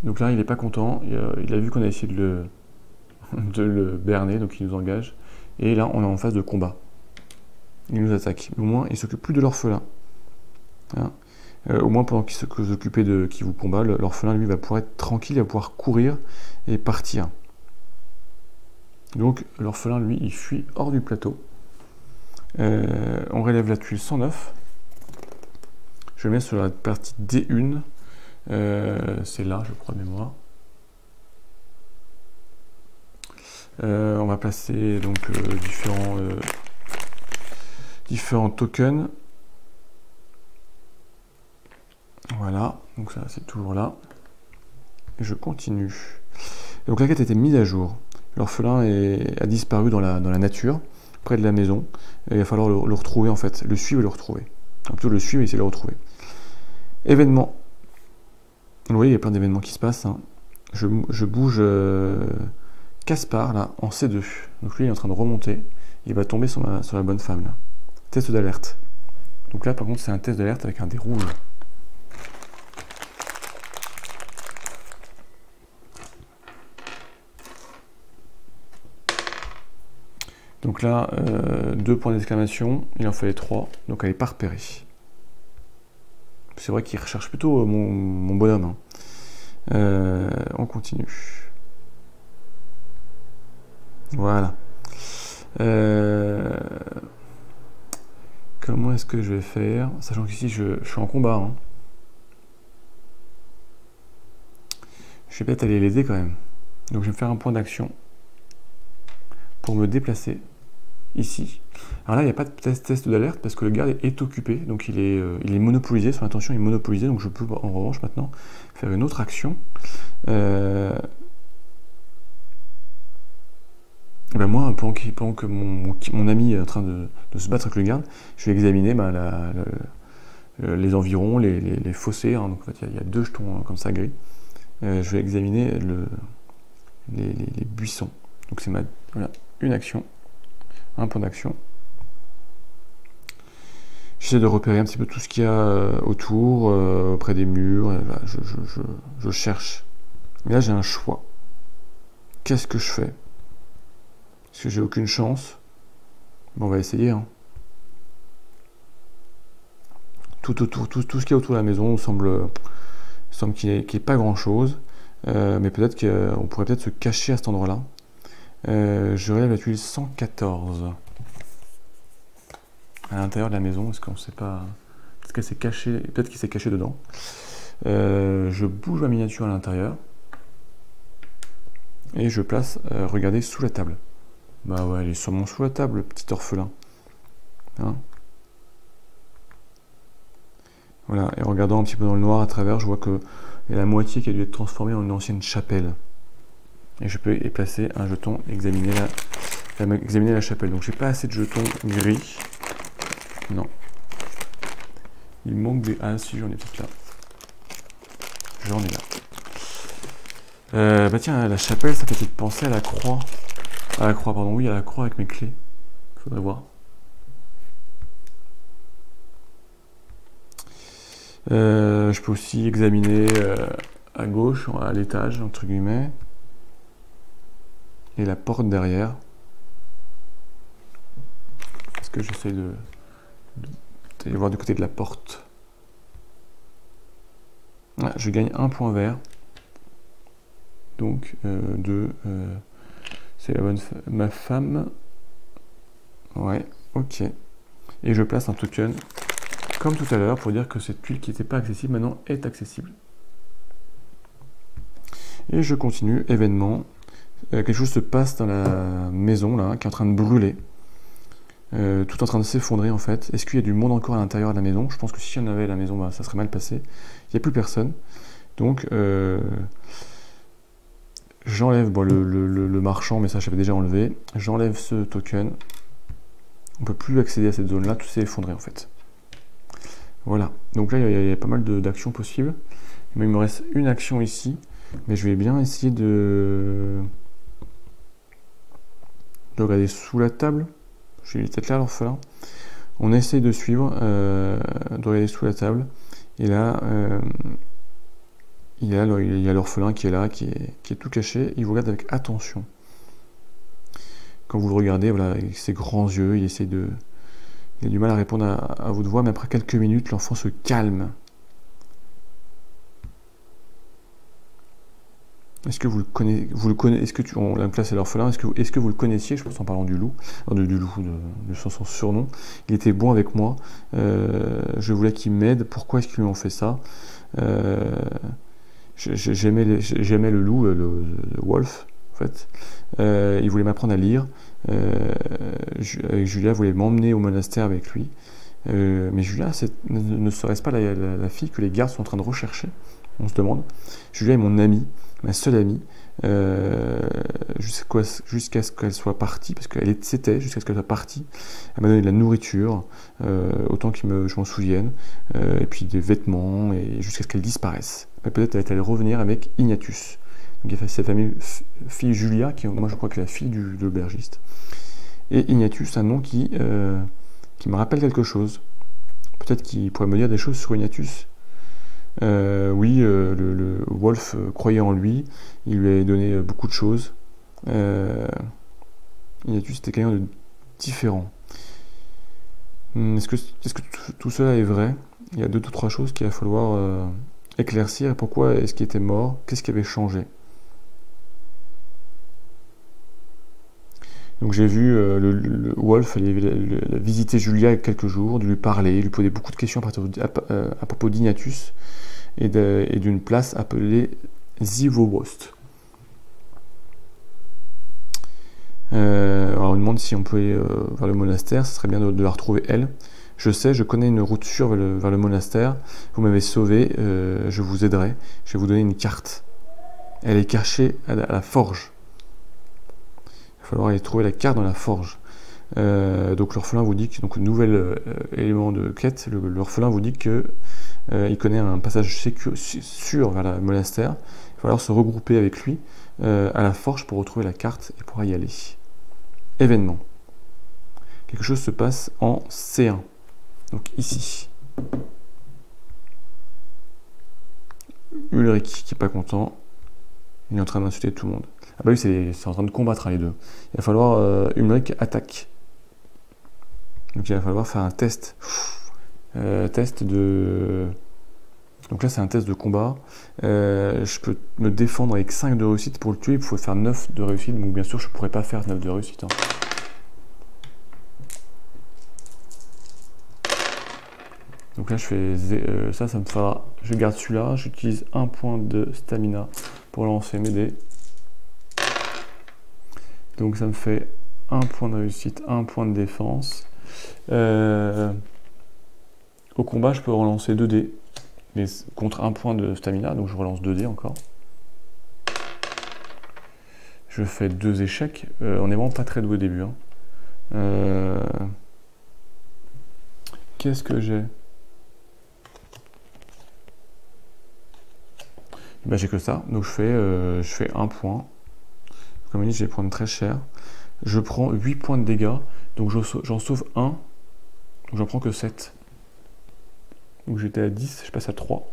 Donc là, il n'est pas content. Il a vu qu'on a essayé de le berner, donc il nous engage. Et là, on est en phase de combat. Il nous attaque. Au moins, il s'occupe plus de l'orphelin. Hein. Au moins, pendant qu'il s'occupait de qui vous combat, l'orphelin, lui, va pouvoir être tranquille, il va pouvoir courir et partir. Donc, l'orphelin, lui, il fuit hors du plateau. On relève la tuile 109. Je le mets sur la partie D1. C'est là, je crois, de mémoire. On va placer donc différents tokens. Voilà, donc ça c'est toujours là. Et je continue. Et donc la quête a été mise à jour. L'orphelin a disparu dans la nature, près de la maison. Et il va falloir le retrouver en fait, le suivre et le retrouver. Enfin, plutôt le suivre et essayer de le retrouver. Événement. Vous voyez, il y a plein d'événements qui se passent. Hein. Je bouge Caspar là en C2. Donc lui il est en train de remonter. Il va tomber sur la bonne femme là. Test d'alerte. Donc là par contre c'est un test d'alerte avec un dé rouge. Donc là, 2 points d'exclamation, il en fallait 3, donc elle n'est pas repérée. C'est vrai qu'il recherche plutôt mon bonhomme. Hein. On continue. Voilà. Comment est-ce que je vais faire? Sachant qu'ici, je suis en combat. Hein. Je vais peut-être aller l'aider quand même. Donc je vais me faire un point d'action pour me déplacer ici. Alors là, il n'y a pas de test d'alerte parce que le garde est occupé, donc il est monopolisé, son attention est monopolisée, donc je peux en revanche maintenant faire une autre action. Et ben moi, pendant que mon ami est en train de se battre avec le garde, je vais examiner les environs, les fossés. Hein, donc en fait, il y a 2 jetons comme ça gris. Je vais examiner les buissons. Donc c'est voilà, une action, un point d'action. J'essaie de repérer un petit peu tout ce qu'il y a autour, auprès des murs. Et voilà, je cherche. Mais là, j'ai un choix. Qu'est-ce que je fais? Est-ce que j'ai aucune chance? Bon, on va essayer. Hein. Tout autour, tout ce qu'il y a autour de la maison semble qu'il n'y ait pas grand-chose. Mais peut-être qu'on pourrait peut-être se cacher à cet endroit-là. Je relève la tuile 114. À l'intérieur de la maison, est-ce qu'on ne sait pas... Peut-être qu'elle s'est cachée, peut-être qu'il s'est caché dedans. Je bouge ma miniature à l'intérieur. Et je place, regardez, sous la table. Bah ouais, elle est sûrement sous la table, le petit orphelin. Hein? Voilà, et regardant un petit peu dans le noir à travers, je vois qu'il y a la moitié qui a dû être transformée en une ancienne chapelle. Et je peux y placer un jeton, examiner la chapelle. Donc j'ai pas assez de jetons gris. Non. Il manque des... Ah si, j'en ai peut-être là. J'en ai là. Bah tiens, la chapelle, ça fait peut-être penser à la croix. À la croix, pardon. Oui, à la croix avec mes clés. Faudrait voir. Je peux aussi examiner à gauche, à l'étage, entre guillemets. Et la porte derrière. Est-ce que j'essaie d'aller voir du côté de la porte? Ah, je gagne un point vert. Donc, c'est la bonne ma femme. Ouais, ok. Et je place un token, comme tout à l'heure, pour dire que cette tuile qui n'était pas accessible, maintenant est accessible. Et je continue, événement. Quelque chose se passe dans la maison, là, qui est en train de brûler. Tout en train de s'effondrer, en fait. Est-ce qu'il y a du monde encore à l'intérieur de la maison? Je pense que si il y en avait à la maison, bah, ça serait mal passé. Il n'y a plus personne. Donc, j'enlève le marchand, mais ça j'avais déjà enlevé. J'enlève ce token. On ne peut plus accéder à cette zone-là, tout s'est effondré en fait. Voilà, donc là il y a pas mal d'actions possibles. Mais il me reste une action ici, mais je vais bien essayer de regarder sous la table. J'ai peut-être là l'orphelin. On essaie de suivre, de regarder sous la table. Et là, il y a l'orphelin qui est là, qui est tout caché. Il vous regarde avec attention. Quand vous le regardez, voilà, avec ses grands yeux, il a du mal à répondre à votre voix, mais après quelques minutes, l'enfant se calme. Est-ce que vous le connaissez, est-ce que on l'a placé à l'orphelin, est-ce que vous le connaissiez? Je pense en parlant du loup, de son surnom. Il était bon avec moi. Je voulais qu'il m'aide. Pourquoi est-ce qu'ils lui ont fait ça? J'aimais le loup, le wolf, en fait. Il voulait m'apprendre à lire. Avec Julia, voulait m'emmener au monastère avec lui. Mais Julia, ne serait-ce pas la fille que les gardes sont en train de rechercher? On se demande. Julia est mon amie, ma seule amie, jusqu'à ce qu'elle soit partie, parce c'était jusqu'à ce qu'elle soit partie. Elle m'a donné de la nourriture, autant que je m'en souvienne, et puis des vêtements, et jusqu'à ce qu'elle disparaisse. Peut-être elle allait revenir avec Ignatius. Donc il y a cette fille Julia, qui moi je crois que est la fille de l'aubergiste. Et Ignatius, un nom qui me rappelle quelque chose. Peut-être qu'il pourrait me dire des choses sur Ignatius. Oui, le Wolf croyait en lui, il lui avait donné beaucoup de choses. Ignatius était quelqu'un de différent. Est-ce que tout cela est vrai? Il y a 2 ou 3 choses qu'il va falloir éclaircir. Pourquoi est-ce qu'il était mort? Qu'est-ce qui avait changé? Donc j'ai vu le Wolf aller visiter Julia il y a quelques jours, de lui parler, lui poser beaucoup de questions à propos d'Ignatius et d'une place appelée Zivowost. Alors on demande si on peut aller vers le monastère, ce serait bien de la retrouver elle. Je connais une route sûre vers le monastère, vous m'avez sauvé, je vous aiderai, je vais vous donner une carte. Elle est cachée à la forge. Il va falloir aller trouver la carte dans la forge. Donc l'orphelin vous dit que, donc nouvel élément de quête, l'orphelin vous dit que il connaît un passage sûr vers le monastère. Il va falloir se regrouper avec lui à la forge pour retrouver la carte et pourra y aller. Événement. Quelque chose se passe en C1. Donc ici. Ulrich qui n'est pas content. Il est en train d'insulter tout le monde. Ah bah oui, c'est en train de combattre les deux. Il va falloir Ulrich attaque. Donc il va falloir faire un test. Test de... Donc là c'est un test de combat. Je peux me défendre avec 5 de réussite. Pour le tuer, il faut faire 9 de réussite. Donc bien sûr je ne pourrais pas faire 9 de réussite. Hein. Donc là je fais ça me fera. Je garde celui-là, j'utilise un point de stamina pour lancer mes dés. Donc ça me fait un point de réussite, un point de défense. Au combat je peux relancer 2 dés, mais contre un point de stamina, donc je relance 2 dés encore. Je fais 2 échecs, on est vraiment pas très doué au début. Hein. Qu'est-ce que j'ai? Ben, j'ai que ça, donc je fais 1 point. Comme dit, je vais prendre très cher. Je prends 8 points de dégâts, donc j'en sauve 1, donc j'en prends que 7. Donc j'étais à 10, je passe à 3.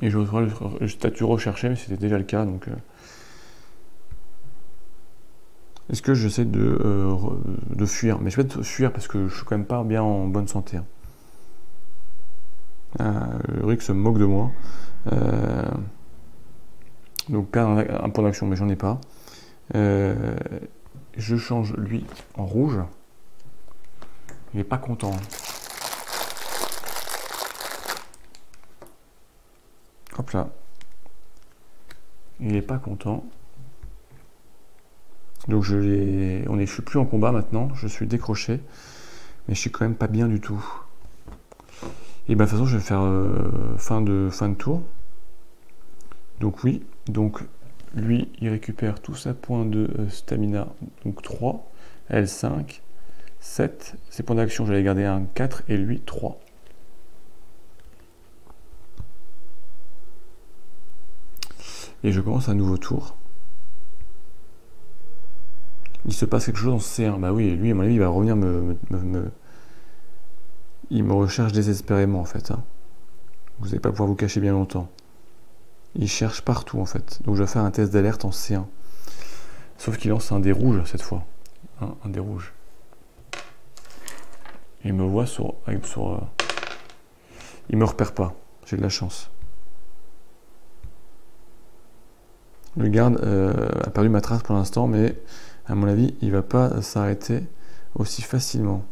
Et je le statut recherché, mais c'était déjà le cas, donc... Est-ce que j'essaie de fuir? Mais je vais peut-être fuir parce que je suis quand même pas bien en bonne santé. Ulrich se moque de moi. Donc perdre un point d'action, mais j'en ai pas. Je change lui en rouge. Il est pas content. Hop là. Il est pas content. Donc je suis plus en combat maintenant. Je suis décroché. Mais je suis quand même pas bien du tout. Et ben de toute façon je vais faire fin de tour. Donc oui. Donc lui il récupère tout sa point de stamina. Donc 3. Elle 5. 7. Ses points d'action je vais les garder 1, 4 et lui 3. Et je commence un nouveau tour. Il se passe quelque chose en C1. Bah oui, lui, à mon avis, il va revenir Il me recherche désespérément, en fait. Hein. Vous n'allez pas pouvoir vous cacher bien longtemps. Il cherche partout, en fait. Donc je vais faire un test d'alerte en C1. Sauf qu'il lance un dé rouge, cette fois. Hein, un dé rouge. Il me voit Il me repère pas. J'ai de la chance. Le garde a perdu ma trace pour l'instant, mais à mon avis, il va pas s'arrêter aussi facilement.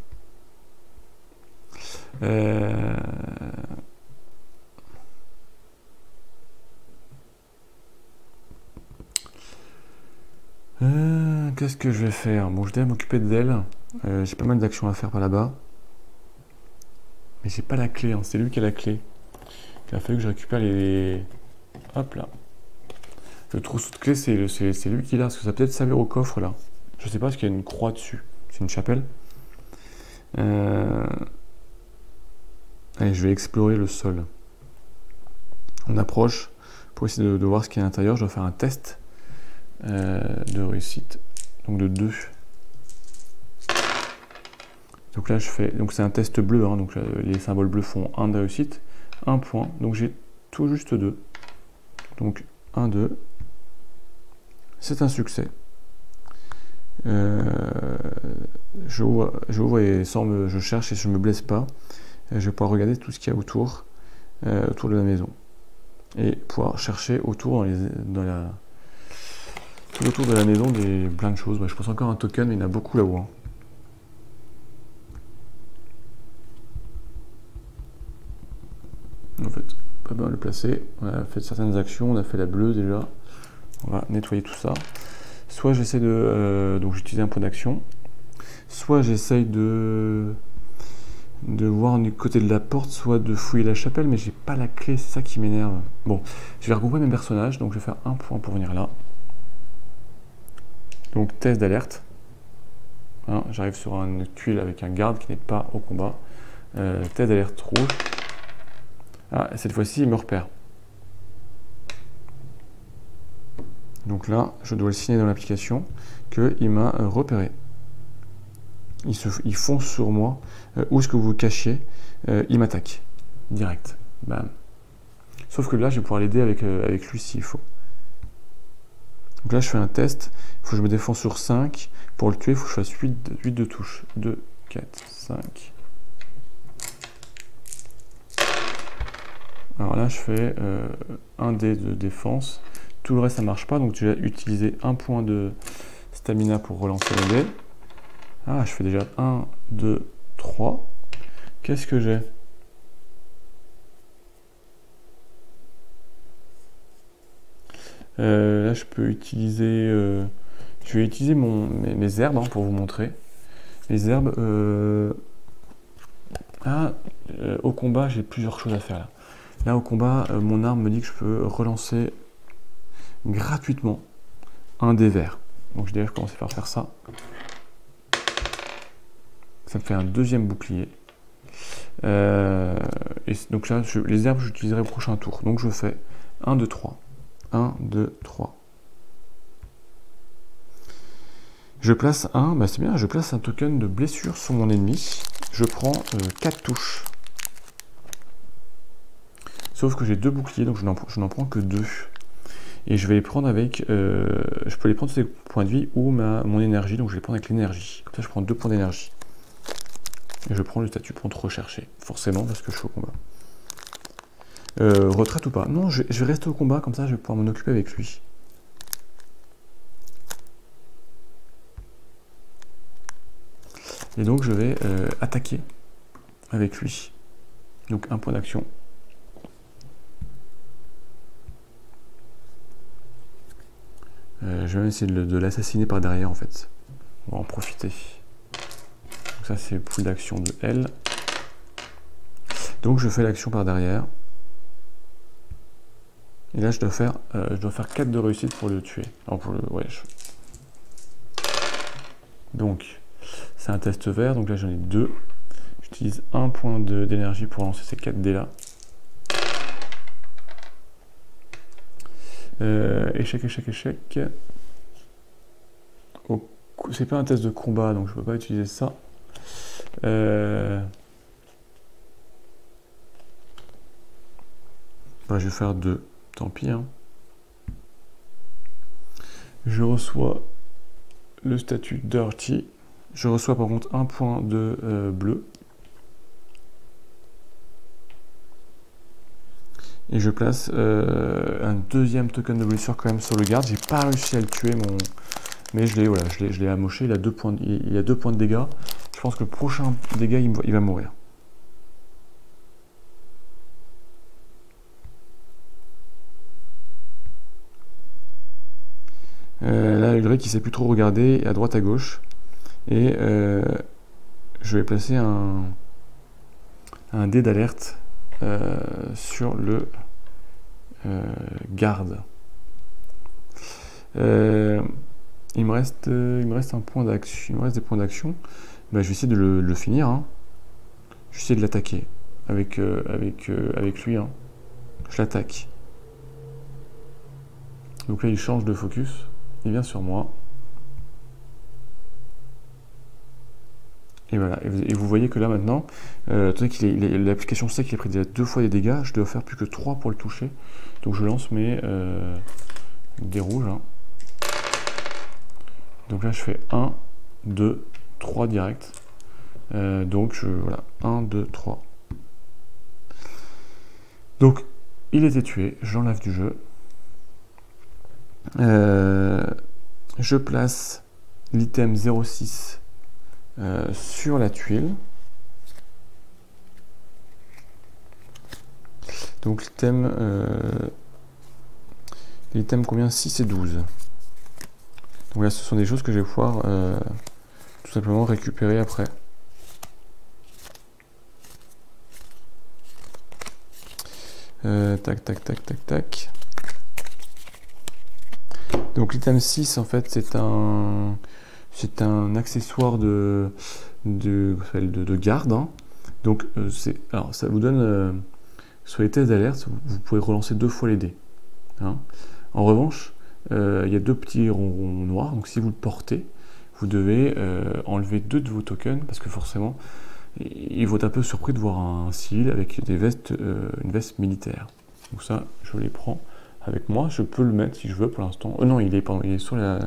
Qu'est-ce que je vais faire? Bon, je dois m'occuper d'elle. J'ai pas mal d'actions à faire par là-bas. Mais j'ai pas la clé, hein. C'est lui qui a la clé. Il a fallu que je récupère les... Hop là. Le trousseau de clés, c'est lui qui l'a, parce que ça peut peut-être servir au coffre là. Je sais pas, parce qu'il y a une croix dessus. C'est une chapelle. Allez, je vais explorer le sol. On approche pour essayer de voir ce qu'il y a à l'intérieur. Je dois faire un test de réussite. Donc de 2. Donc là, je fais. Donc c'est un test bleu, hein, donc les symboles bleus font 1 de réussite, 1 point. Donc j'ai tout juste 2. Donc 1, 2. C'est un succès. J'ouvre et je cherche et je ne me blesse pas. Je vais pouvoir regarder tout ce qu'il y a autour de la maison. Et pouvoir chercher autour tout autour de la maison plein de choses. Je pense encore un token, mais il y en a beaucoup là-haut. Hein. En fait, pas bien le placer. On a fait certaines actions, on a fait la bleue déjà. On va nettoyer tout ça. Soit j'essaie donc j'utilise un point d'action. Soit j'essaye de voir du côté de la porte, soit de fouiller la chapelle, mais j'ai pas la clé, c'est ça qui m'énerve. Bon, je vais regrouper mes personnages, donc je vais faire un point pour venir là. Donc test d'alerte. Hein, j'arrive sur une tuile avec un garde qui n'est pas au combat. tête d'alerte rouge. Ah, cette fois-ci, il me repère. Donc là, je dois le signer dans l'application qu'il m'a repéré. Il fonce sur moi. Où est-ce que vous vous cachez? Il m'attaque. Direct. Bam. Sauf que là, je vais pouvoir l'aider avec lui s'il faut. Donc là, je fais un test. Il faut que je me défends sur 5. Pour le tuer, il faut que je fasse 8 de touche. 2, 4, 5. Alors là, je fais un dé de défense. Tout le reste, ça ne marche pas. Donc, je vais utiliser un point de stamina pour relancer le dé. Ah, je fais déjà 1, 2, 3. Qu'est-ce que j'ai? Là, je peux utiliser... je vais utiliser mes herbes pour vous montrer. Les herbes... au combat, j'ai plusieurs choses à faire là. Là, au combat, mon arme me dit que je peux relancer gratuitement un dé vert. Donc, je vais commencer par faire ça. Ça me fait un deuxième bouclier. Et donc là, les herbes, j'utiliserai au prochain tour. Donc, je fais 1, 2, 3. 1, 2, 3. Je place c'est bien, je place un token de blessure sur mon ennemi. Je prends 4 touches. Sauf que j'ai 2 boucliers, donc je n'en prends que 2. Et je vais les prendre avec... je peux les prendre sur les points de vie ou mon énergie, donc je vais les prendre avec l'énergie. Comme ça, je prends 2 points d'énergie. Et je prends le statut pour te rechercher, forcément, parce que je suis au combat. Retraite ou pas? Non, je vais rester au combat, comme ça je vais pouvoir m'en occuper avec lui. Et donc je vais attaquer avec lui. Donc un point d'action. Je vais même essayer de l'assassiner par derrière en fait. On va en profiter. Donc ça c'est pool d'action de L. Donc je fais l'action par derrière. Et là je dois faire 4 de réussite pour le tuer. Alors pour le, Donc c'est un test vert, donc là j'en ai 2. J'utilise un point d'énergie pour lancer ces 4 dés là. Échec, échec, échec. Oh, c'est pas un test de combat, donc je peux pas utiliser ça. Je vais faire 2. Tant pis. Hein. Je reçois le statut Dirty. Je reçois par contre un point de bleu. Et je place un deuxième token de blessure quand même sur le garde. J'ai pas réussi à le tuer, mais je l'ai amoché. Il a 2 points de dégâts. Je pense que le prochain dégât, il va mourir. Là, Ulrich, il sait plus trop regarder à droite à gauche. Et je vais placer un dé d'alerte sur le garde. Il me reste un point d'action. Il me reste des points d'action. Ben, je vais essayer de le finir. Hein. Je vais essayer de l'attaquer avec lui. Hein. Je l'attaque. Donc là, il change de focus. Il vient sur moi. Et voilà. Et vous voyez que là maintenant, l'application sait qu'il a pris déjà 2 fois des dégâts. Je dois faire plus que 3 pour le toucher. Donc je lance mes dés rouges. Hein. Donc là, je fais 1, 2, 3 direct. Donc voilà, 1, 2, 3. Donc, il était tué. J'enlève du jeu. Je place l'item 06 sur la tuile. Donc l'item combien? 6 et 12. Donc là ce sont des choses que je vais pouvoir tout simplement récupérer après. Tac tac tac tac tac. Donc l'item 6 en fait c'est un accessoire de garde. Hein. Donc, alors ça vous donne, sur les tests d'alerte, vous pouvez relancer 2 fois les dés. Hein. En revanche, il y a 2 petits ronds noirs, donc si vous le portez, vous devez enlever 2 de vos tokens, parce que forcément, ils vont être un peu surpris de voir un civil avec des vestes, une veste militaire. Donc ça, je les prends avec moi, je peux le mettre si je veux pour l'instant. Non, il est sur la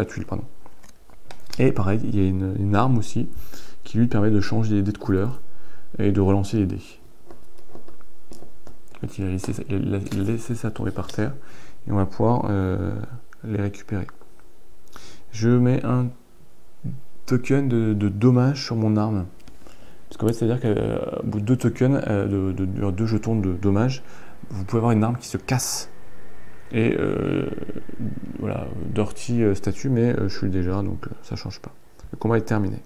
tuile, pardon. Et pareil, il y a une arme aussi qui lui permet de changer les dés de couleur et de relancer les dés. En fait, il a laissé ça tomber par terre et on va pouvoir les récupérer. Je mets un token de dommage sur mon arme. Parce qu'en fait, c'est-à-dire qu'au bout de 2 tokens, 2 jetons de dommage, vous pouvez avoir une arme qui se casse. Et voilà, dirty statut, mais je suis déjà, donc ça change pas. Le combat est terminé.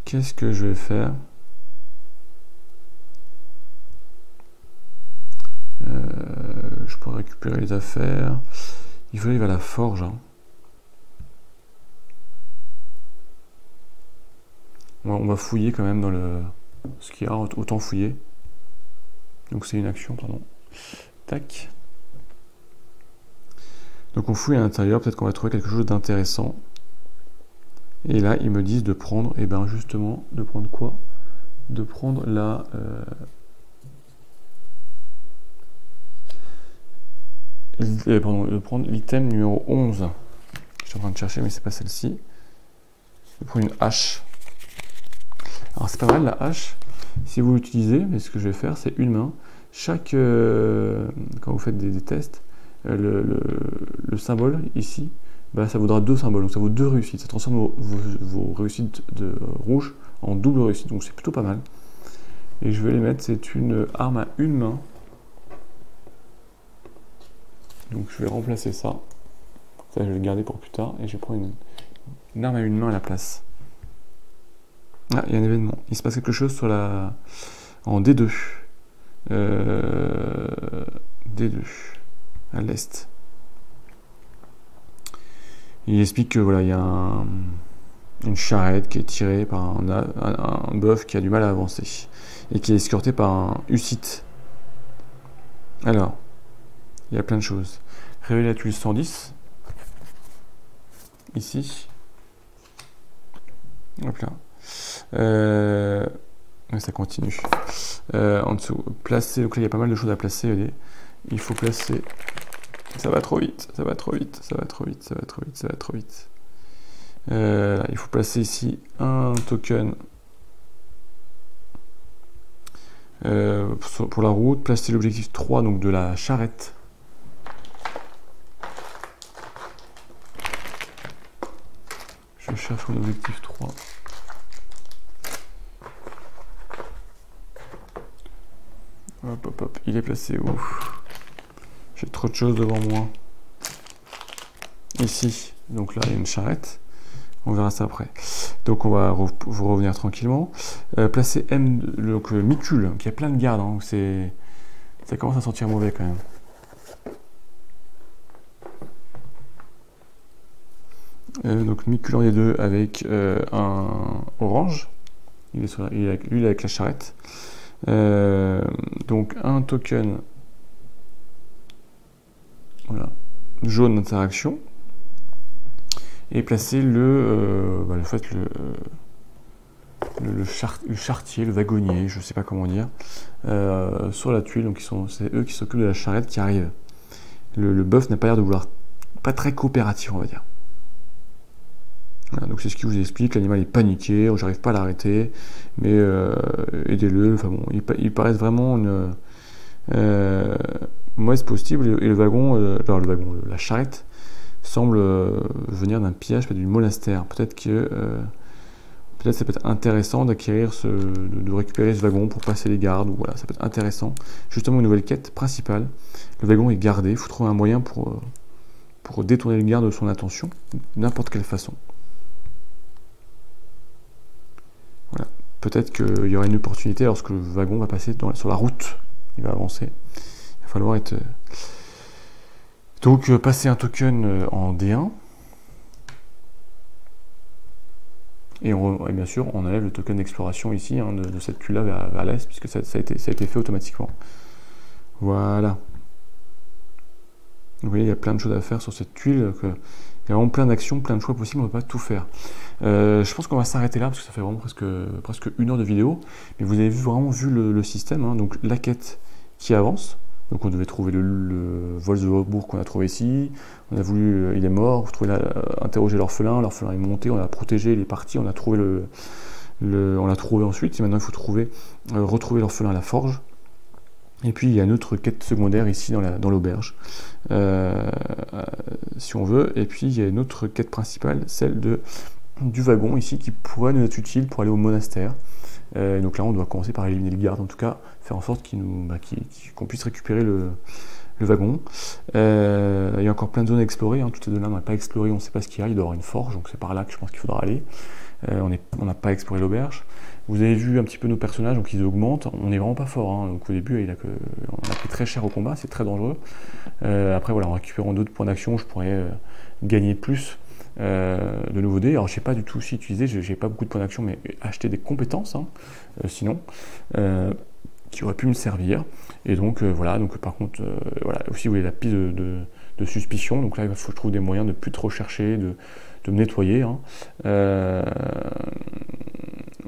Qu'est-ce que je vais faire? Je peux récupérer les affaires. Il faut aller à la forge. Hein. On va fouiller quand même dans ce qu'il y a, autant fouiller. Donc c'est une action, pardon. Tac. Donc on fouille à l'intérieur, peut-être qu'on va trouver quelque chose d'intéressant. Et là, ils me disent de prendre, et bien justement, de prendre quoi? De prendre la... de prendre l'item numéro 11. Je suis en train de chercher, mais c'est pas celle-ci. Je vais prendre une hache. Alors c'est pas mal la hache. Si vous l'utilisez, mais ce que je vais faire, c'est une main. Chaque... quand vous faites des tests, le symbole ici, bah, ça vaudra 2 symboles, donc ça vaut 2 réussites. Ça transforme vos réussites de rouge en double réussite, donc c'est plutôt pas mal. Et je vais les mettre, c'est une arme à une main. Donc je vais remplacer ça. Ça, je vais le garder pour plus tard. Et je vais prendre une arme à une main à la place. Ah, il y a un événement. Il se passe quelque chose sur en D2. D2. À l'est. Il explique que voilà, il y a une charrette qui est tirée par un bœuf qui a du mal à avancer. Et qui est escorté par un hussite. Alors. Il y a plein de choses. Révéler la tuile 110. Ici. Hop là. Ça continue. En dessous. Placer. Donc là, il y a pas mal de choses à placer. Allez. Il faut placer. Ça va trop vite. Ça va trop vite. Ça va trop vite. Ça va trop vite. Ça va trop vite. Il faut placer ici un token. Pour la route. Placer l'objectif 3 donc de la charrette. Je cherche mon objectif 3. Hop, hop, hop. Il est placé où? J'ai trop de choses devant moi. Ici. Donc là, il y a une charrette. On verra ça après. Donc on va vous revenir tranquillement. Placer M, donc Micule, qui a plein de gardes. Hein, ça commence à sentir mauvais quand même. Donc Micule en D2 avec un orange. Il est lui avec la charrette. Donc un token voilà, jaune d'interaction. Et placer le chartier, le wagonnier, je ne sais pas comment dire, sur la tuile. Donc c'est eux qui s'occupent de la charrette qui arrive. Le bœuf n'a pas l'air de vouloir, pas très coopératif, on va dire. Voilà, donc c'est ce qui vous explique, l'animal est paniqué, j'arrive pas à l'arrêter, mais aidez-le, enfin bon, il paraît vraiment une mauvaise possible, et le wagon, la charrette, semble venir d'un pillage, peut-être du monastère. Peut-être que ça peut être intéressant d'acquérir de récupérer ce wagon pour passer les gardes, ou voilà, ça peut être intéressant. Justement, une nouvelle quête principale, le wagon est gardé, il faut trouver un moyen pour détourner le garde de son attention, de n'importe quelle façon. Voilà. Peut-être qu'il y aura une opportunité lorsque le wagon va passer sur la route. Il va avancer. Il va falloir être Donc passer un token en D1. Et bien sûr, on enlève le token d'exploration ici, hein, de cette tuile-là vers l'est, puisque ça a été fait automatiquement. Voilà. Vous voyez, il y a plein de choses à faire sur cette tuile. Il y a vraiment plein d'actions, plein de choix possibles, on ne peut pas tout faire. Je pense qu'on va s'arrêter là, parce que ça fait vraiment presque 1 heure de vidéo. Mais vous avez vraiment vu le système, hein, donc la quête qui avance. Donc on devait trouver le Volkswagen qu'on a trouvé ici, on a voulu, il est mort, interroger l'orphelin est monté, on l'a protégé, il est parti, on a trouvé on l'a trouvé ensuite, et maintenant il faut retrouver l'orphelin à la forge. Et puis il y a une autre quête secondaire ici dans l'auberge, si on veut, et puis il y a une autre quête principale, celle du wagon ici, qui pourrait nous être utile pour aller au monastère. Donc là on doit commencer par éliminer le garde, en tout cas faire en sorte qu'on puisse récupérer le wagon. Il y a encore plein de zones à explorer, hein. Toutes ces zones là on n'a pas exploré, on ne sait pas ce qu'il y a, il doit y avoir une forge, donc c'est par là que je pense qu'il faudra aller. On n'a pas exploré l'auberge. Vous avez vu un petit peu nos personnages, donc ils augmentent, on n'est vraiment pas fort, hein. Donc au début on a pris très cher au combat, c'est très dangereux. Après voilà, en récupérant d'autres points d'action, je pourrais gagner plus de nouveaux dés. Alors je sais pas du tout si utiliser, j'ai pas beaucoup de points d'action, mais acheter des compétences, hein, sinon, qui auraient pu me servir. Et donc voilà, donc par contre, voilà, aussi vous voyez la piste de suspicion, donc là il faut que je trouve des moyens de plus trop chercher, de me nettoyer, hein.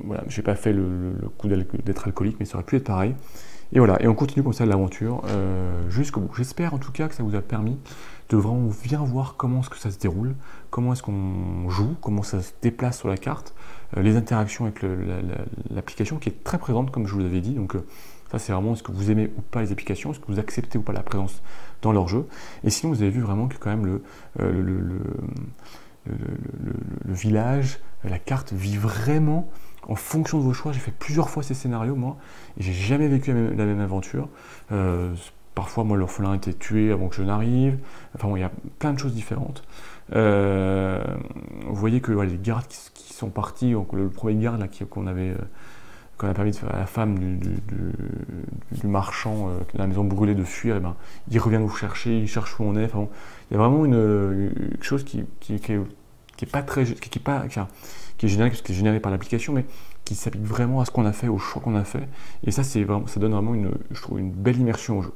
Voilà, j'ai pas fait le coup d'être alcoolique, mais ça aurait pu être pareil. Et voilà, et on continue comme ça l'aventure jusqu'au bout. J'espère en tout cas que ça vous a permis de vraiment bien voir comment est-ce que ça se déroule, comment est-ce qu'on joue, comment ça se déplace sur la carte, les interactions avec l'application qui est très présente comme je vous l'avais dit. Donc ça c'est vraiment est-ce que vous aimez ou pas les applications, est-ce que vous acceptez ou pas la présence dans leur jeu. Et sinon vous avez vu vraiment que quand même le village, la carte vit vraiment en fonction de vos choix. J'ai fait plusieurs fois ces scénarios moi, et j'ai jamais vécu la même aventure. Parfois moi l'orphelin était tué avant que je n'arrive, enfin bon, il y a plein de choses différentes. Vous voyez que voilà, les gardes qui sont partis, donc, le premier garde là, qu'on a permis de faire à la femme du marchand de la maison brûlée de fuir, et ben, il revient nous chercher, il cherche où on est. Enfin bon, il y a vraiment quelque chose qui est pas très, qui est généré par l'application, mais qui s'applique vraiment à ce qu'on a fait, au choix qu'on a fait. Et ça, ça donne vraiment je trouve une belle immersion au jeu.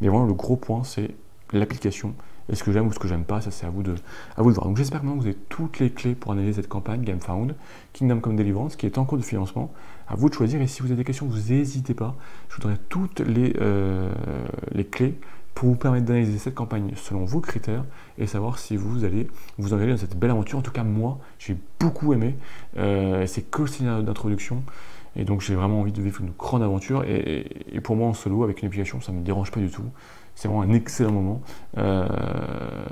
Mais vraiment, le gros point, c'est l'application. Et ce que j'aime ou ce que j'aime pas, ça c'est à vous de voir. Donc j'espère maintenant que vous avez toutes les clés pour analyser cette campagne GameFound, Kingdom Come Deliverance, qui est en cours de financement. À vous de choisir. Et si vous avez des questions, vous n'hésitez pas. Je vous donnerai toutes les clés pour vous permettre d'analyser cette campagne selon vos critères et savoir si vous allez vous engager dans cette belle aventure. En tout cas, moi, j'ai beaucoup aimé. C'est que le scénario d'introduction. Et donc, j'ai vraiment envie de vivre une grande aventure. Et pour moi, en solo, avec une application, ça ne me dérange pas du tout. C'est vraiment un excellent moment.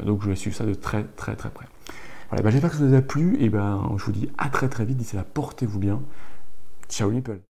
Donc, je vais suivre ça de très, très, très près. Voilà, ben, j'espère que ça vous a plu. Et ben, je vous dis à très, très vite. D'ici là, portez-vous bien. Ciao, Nipple.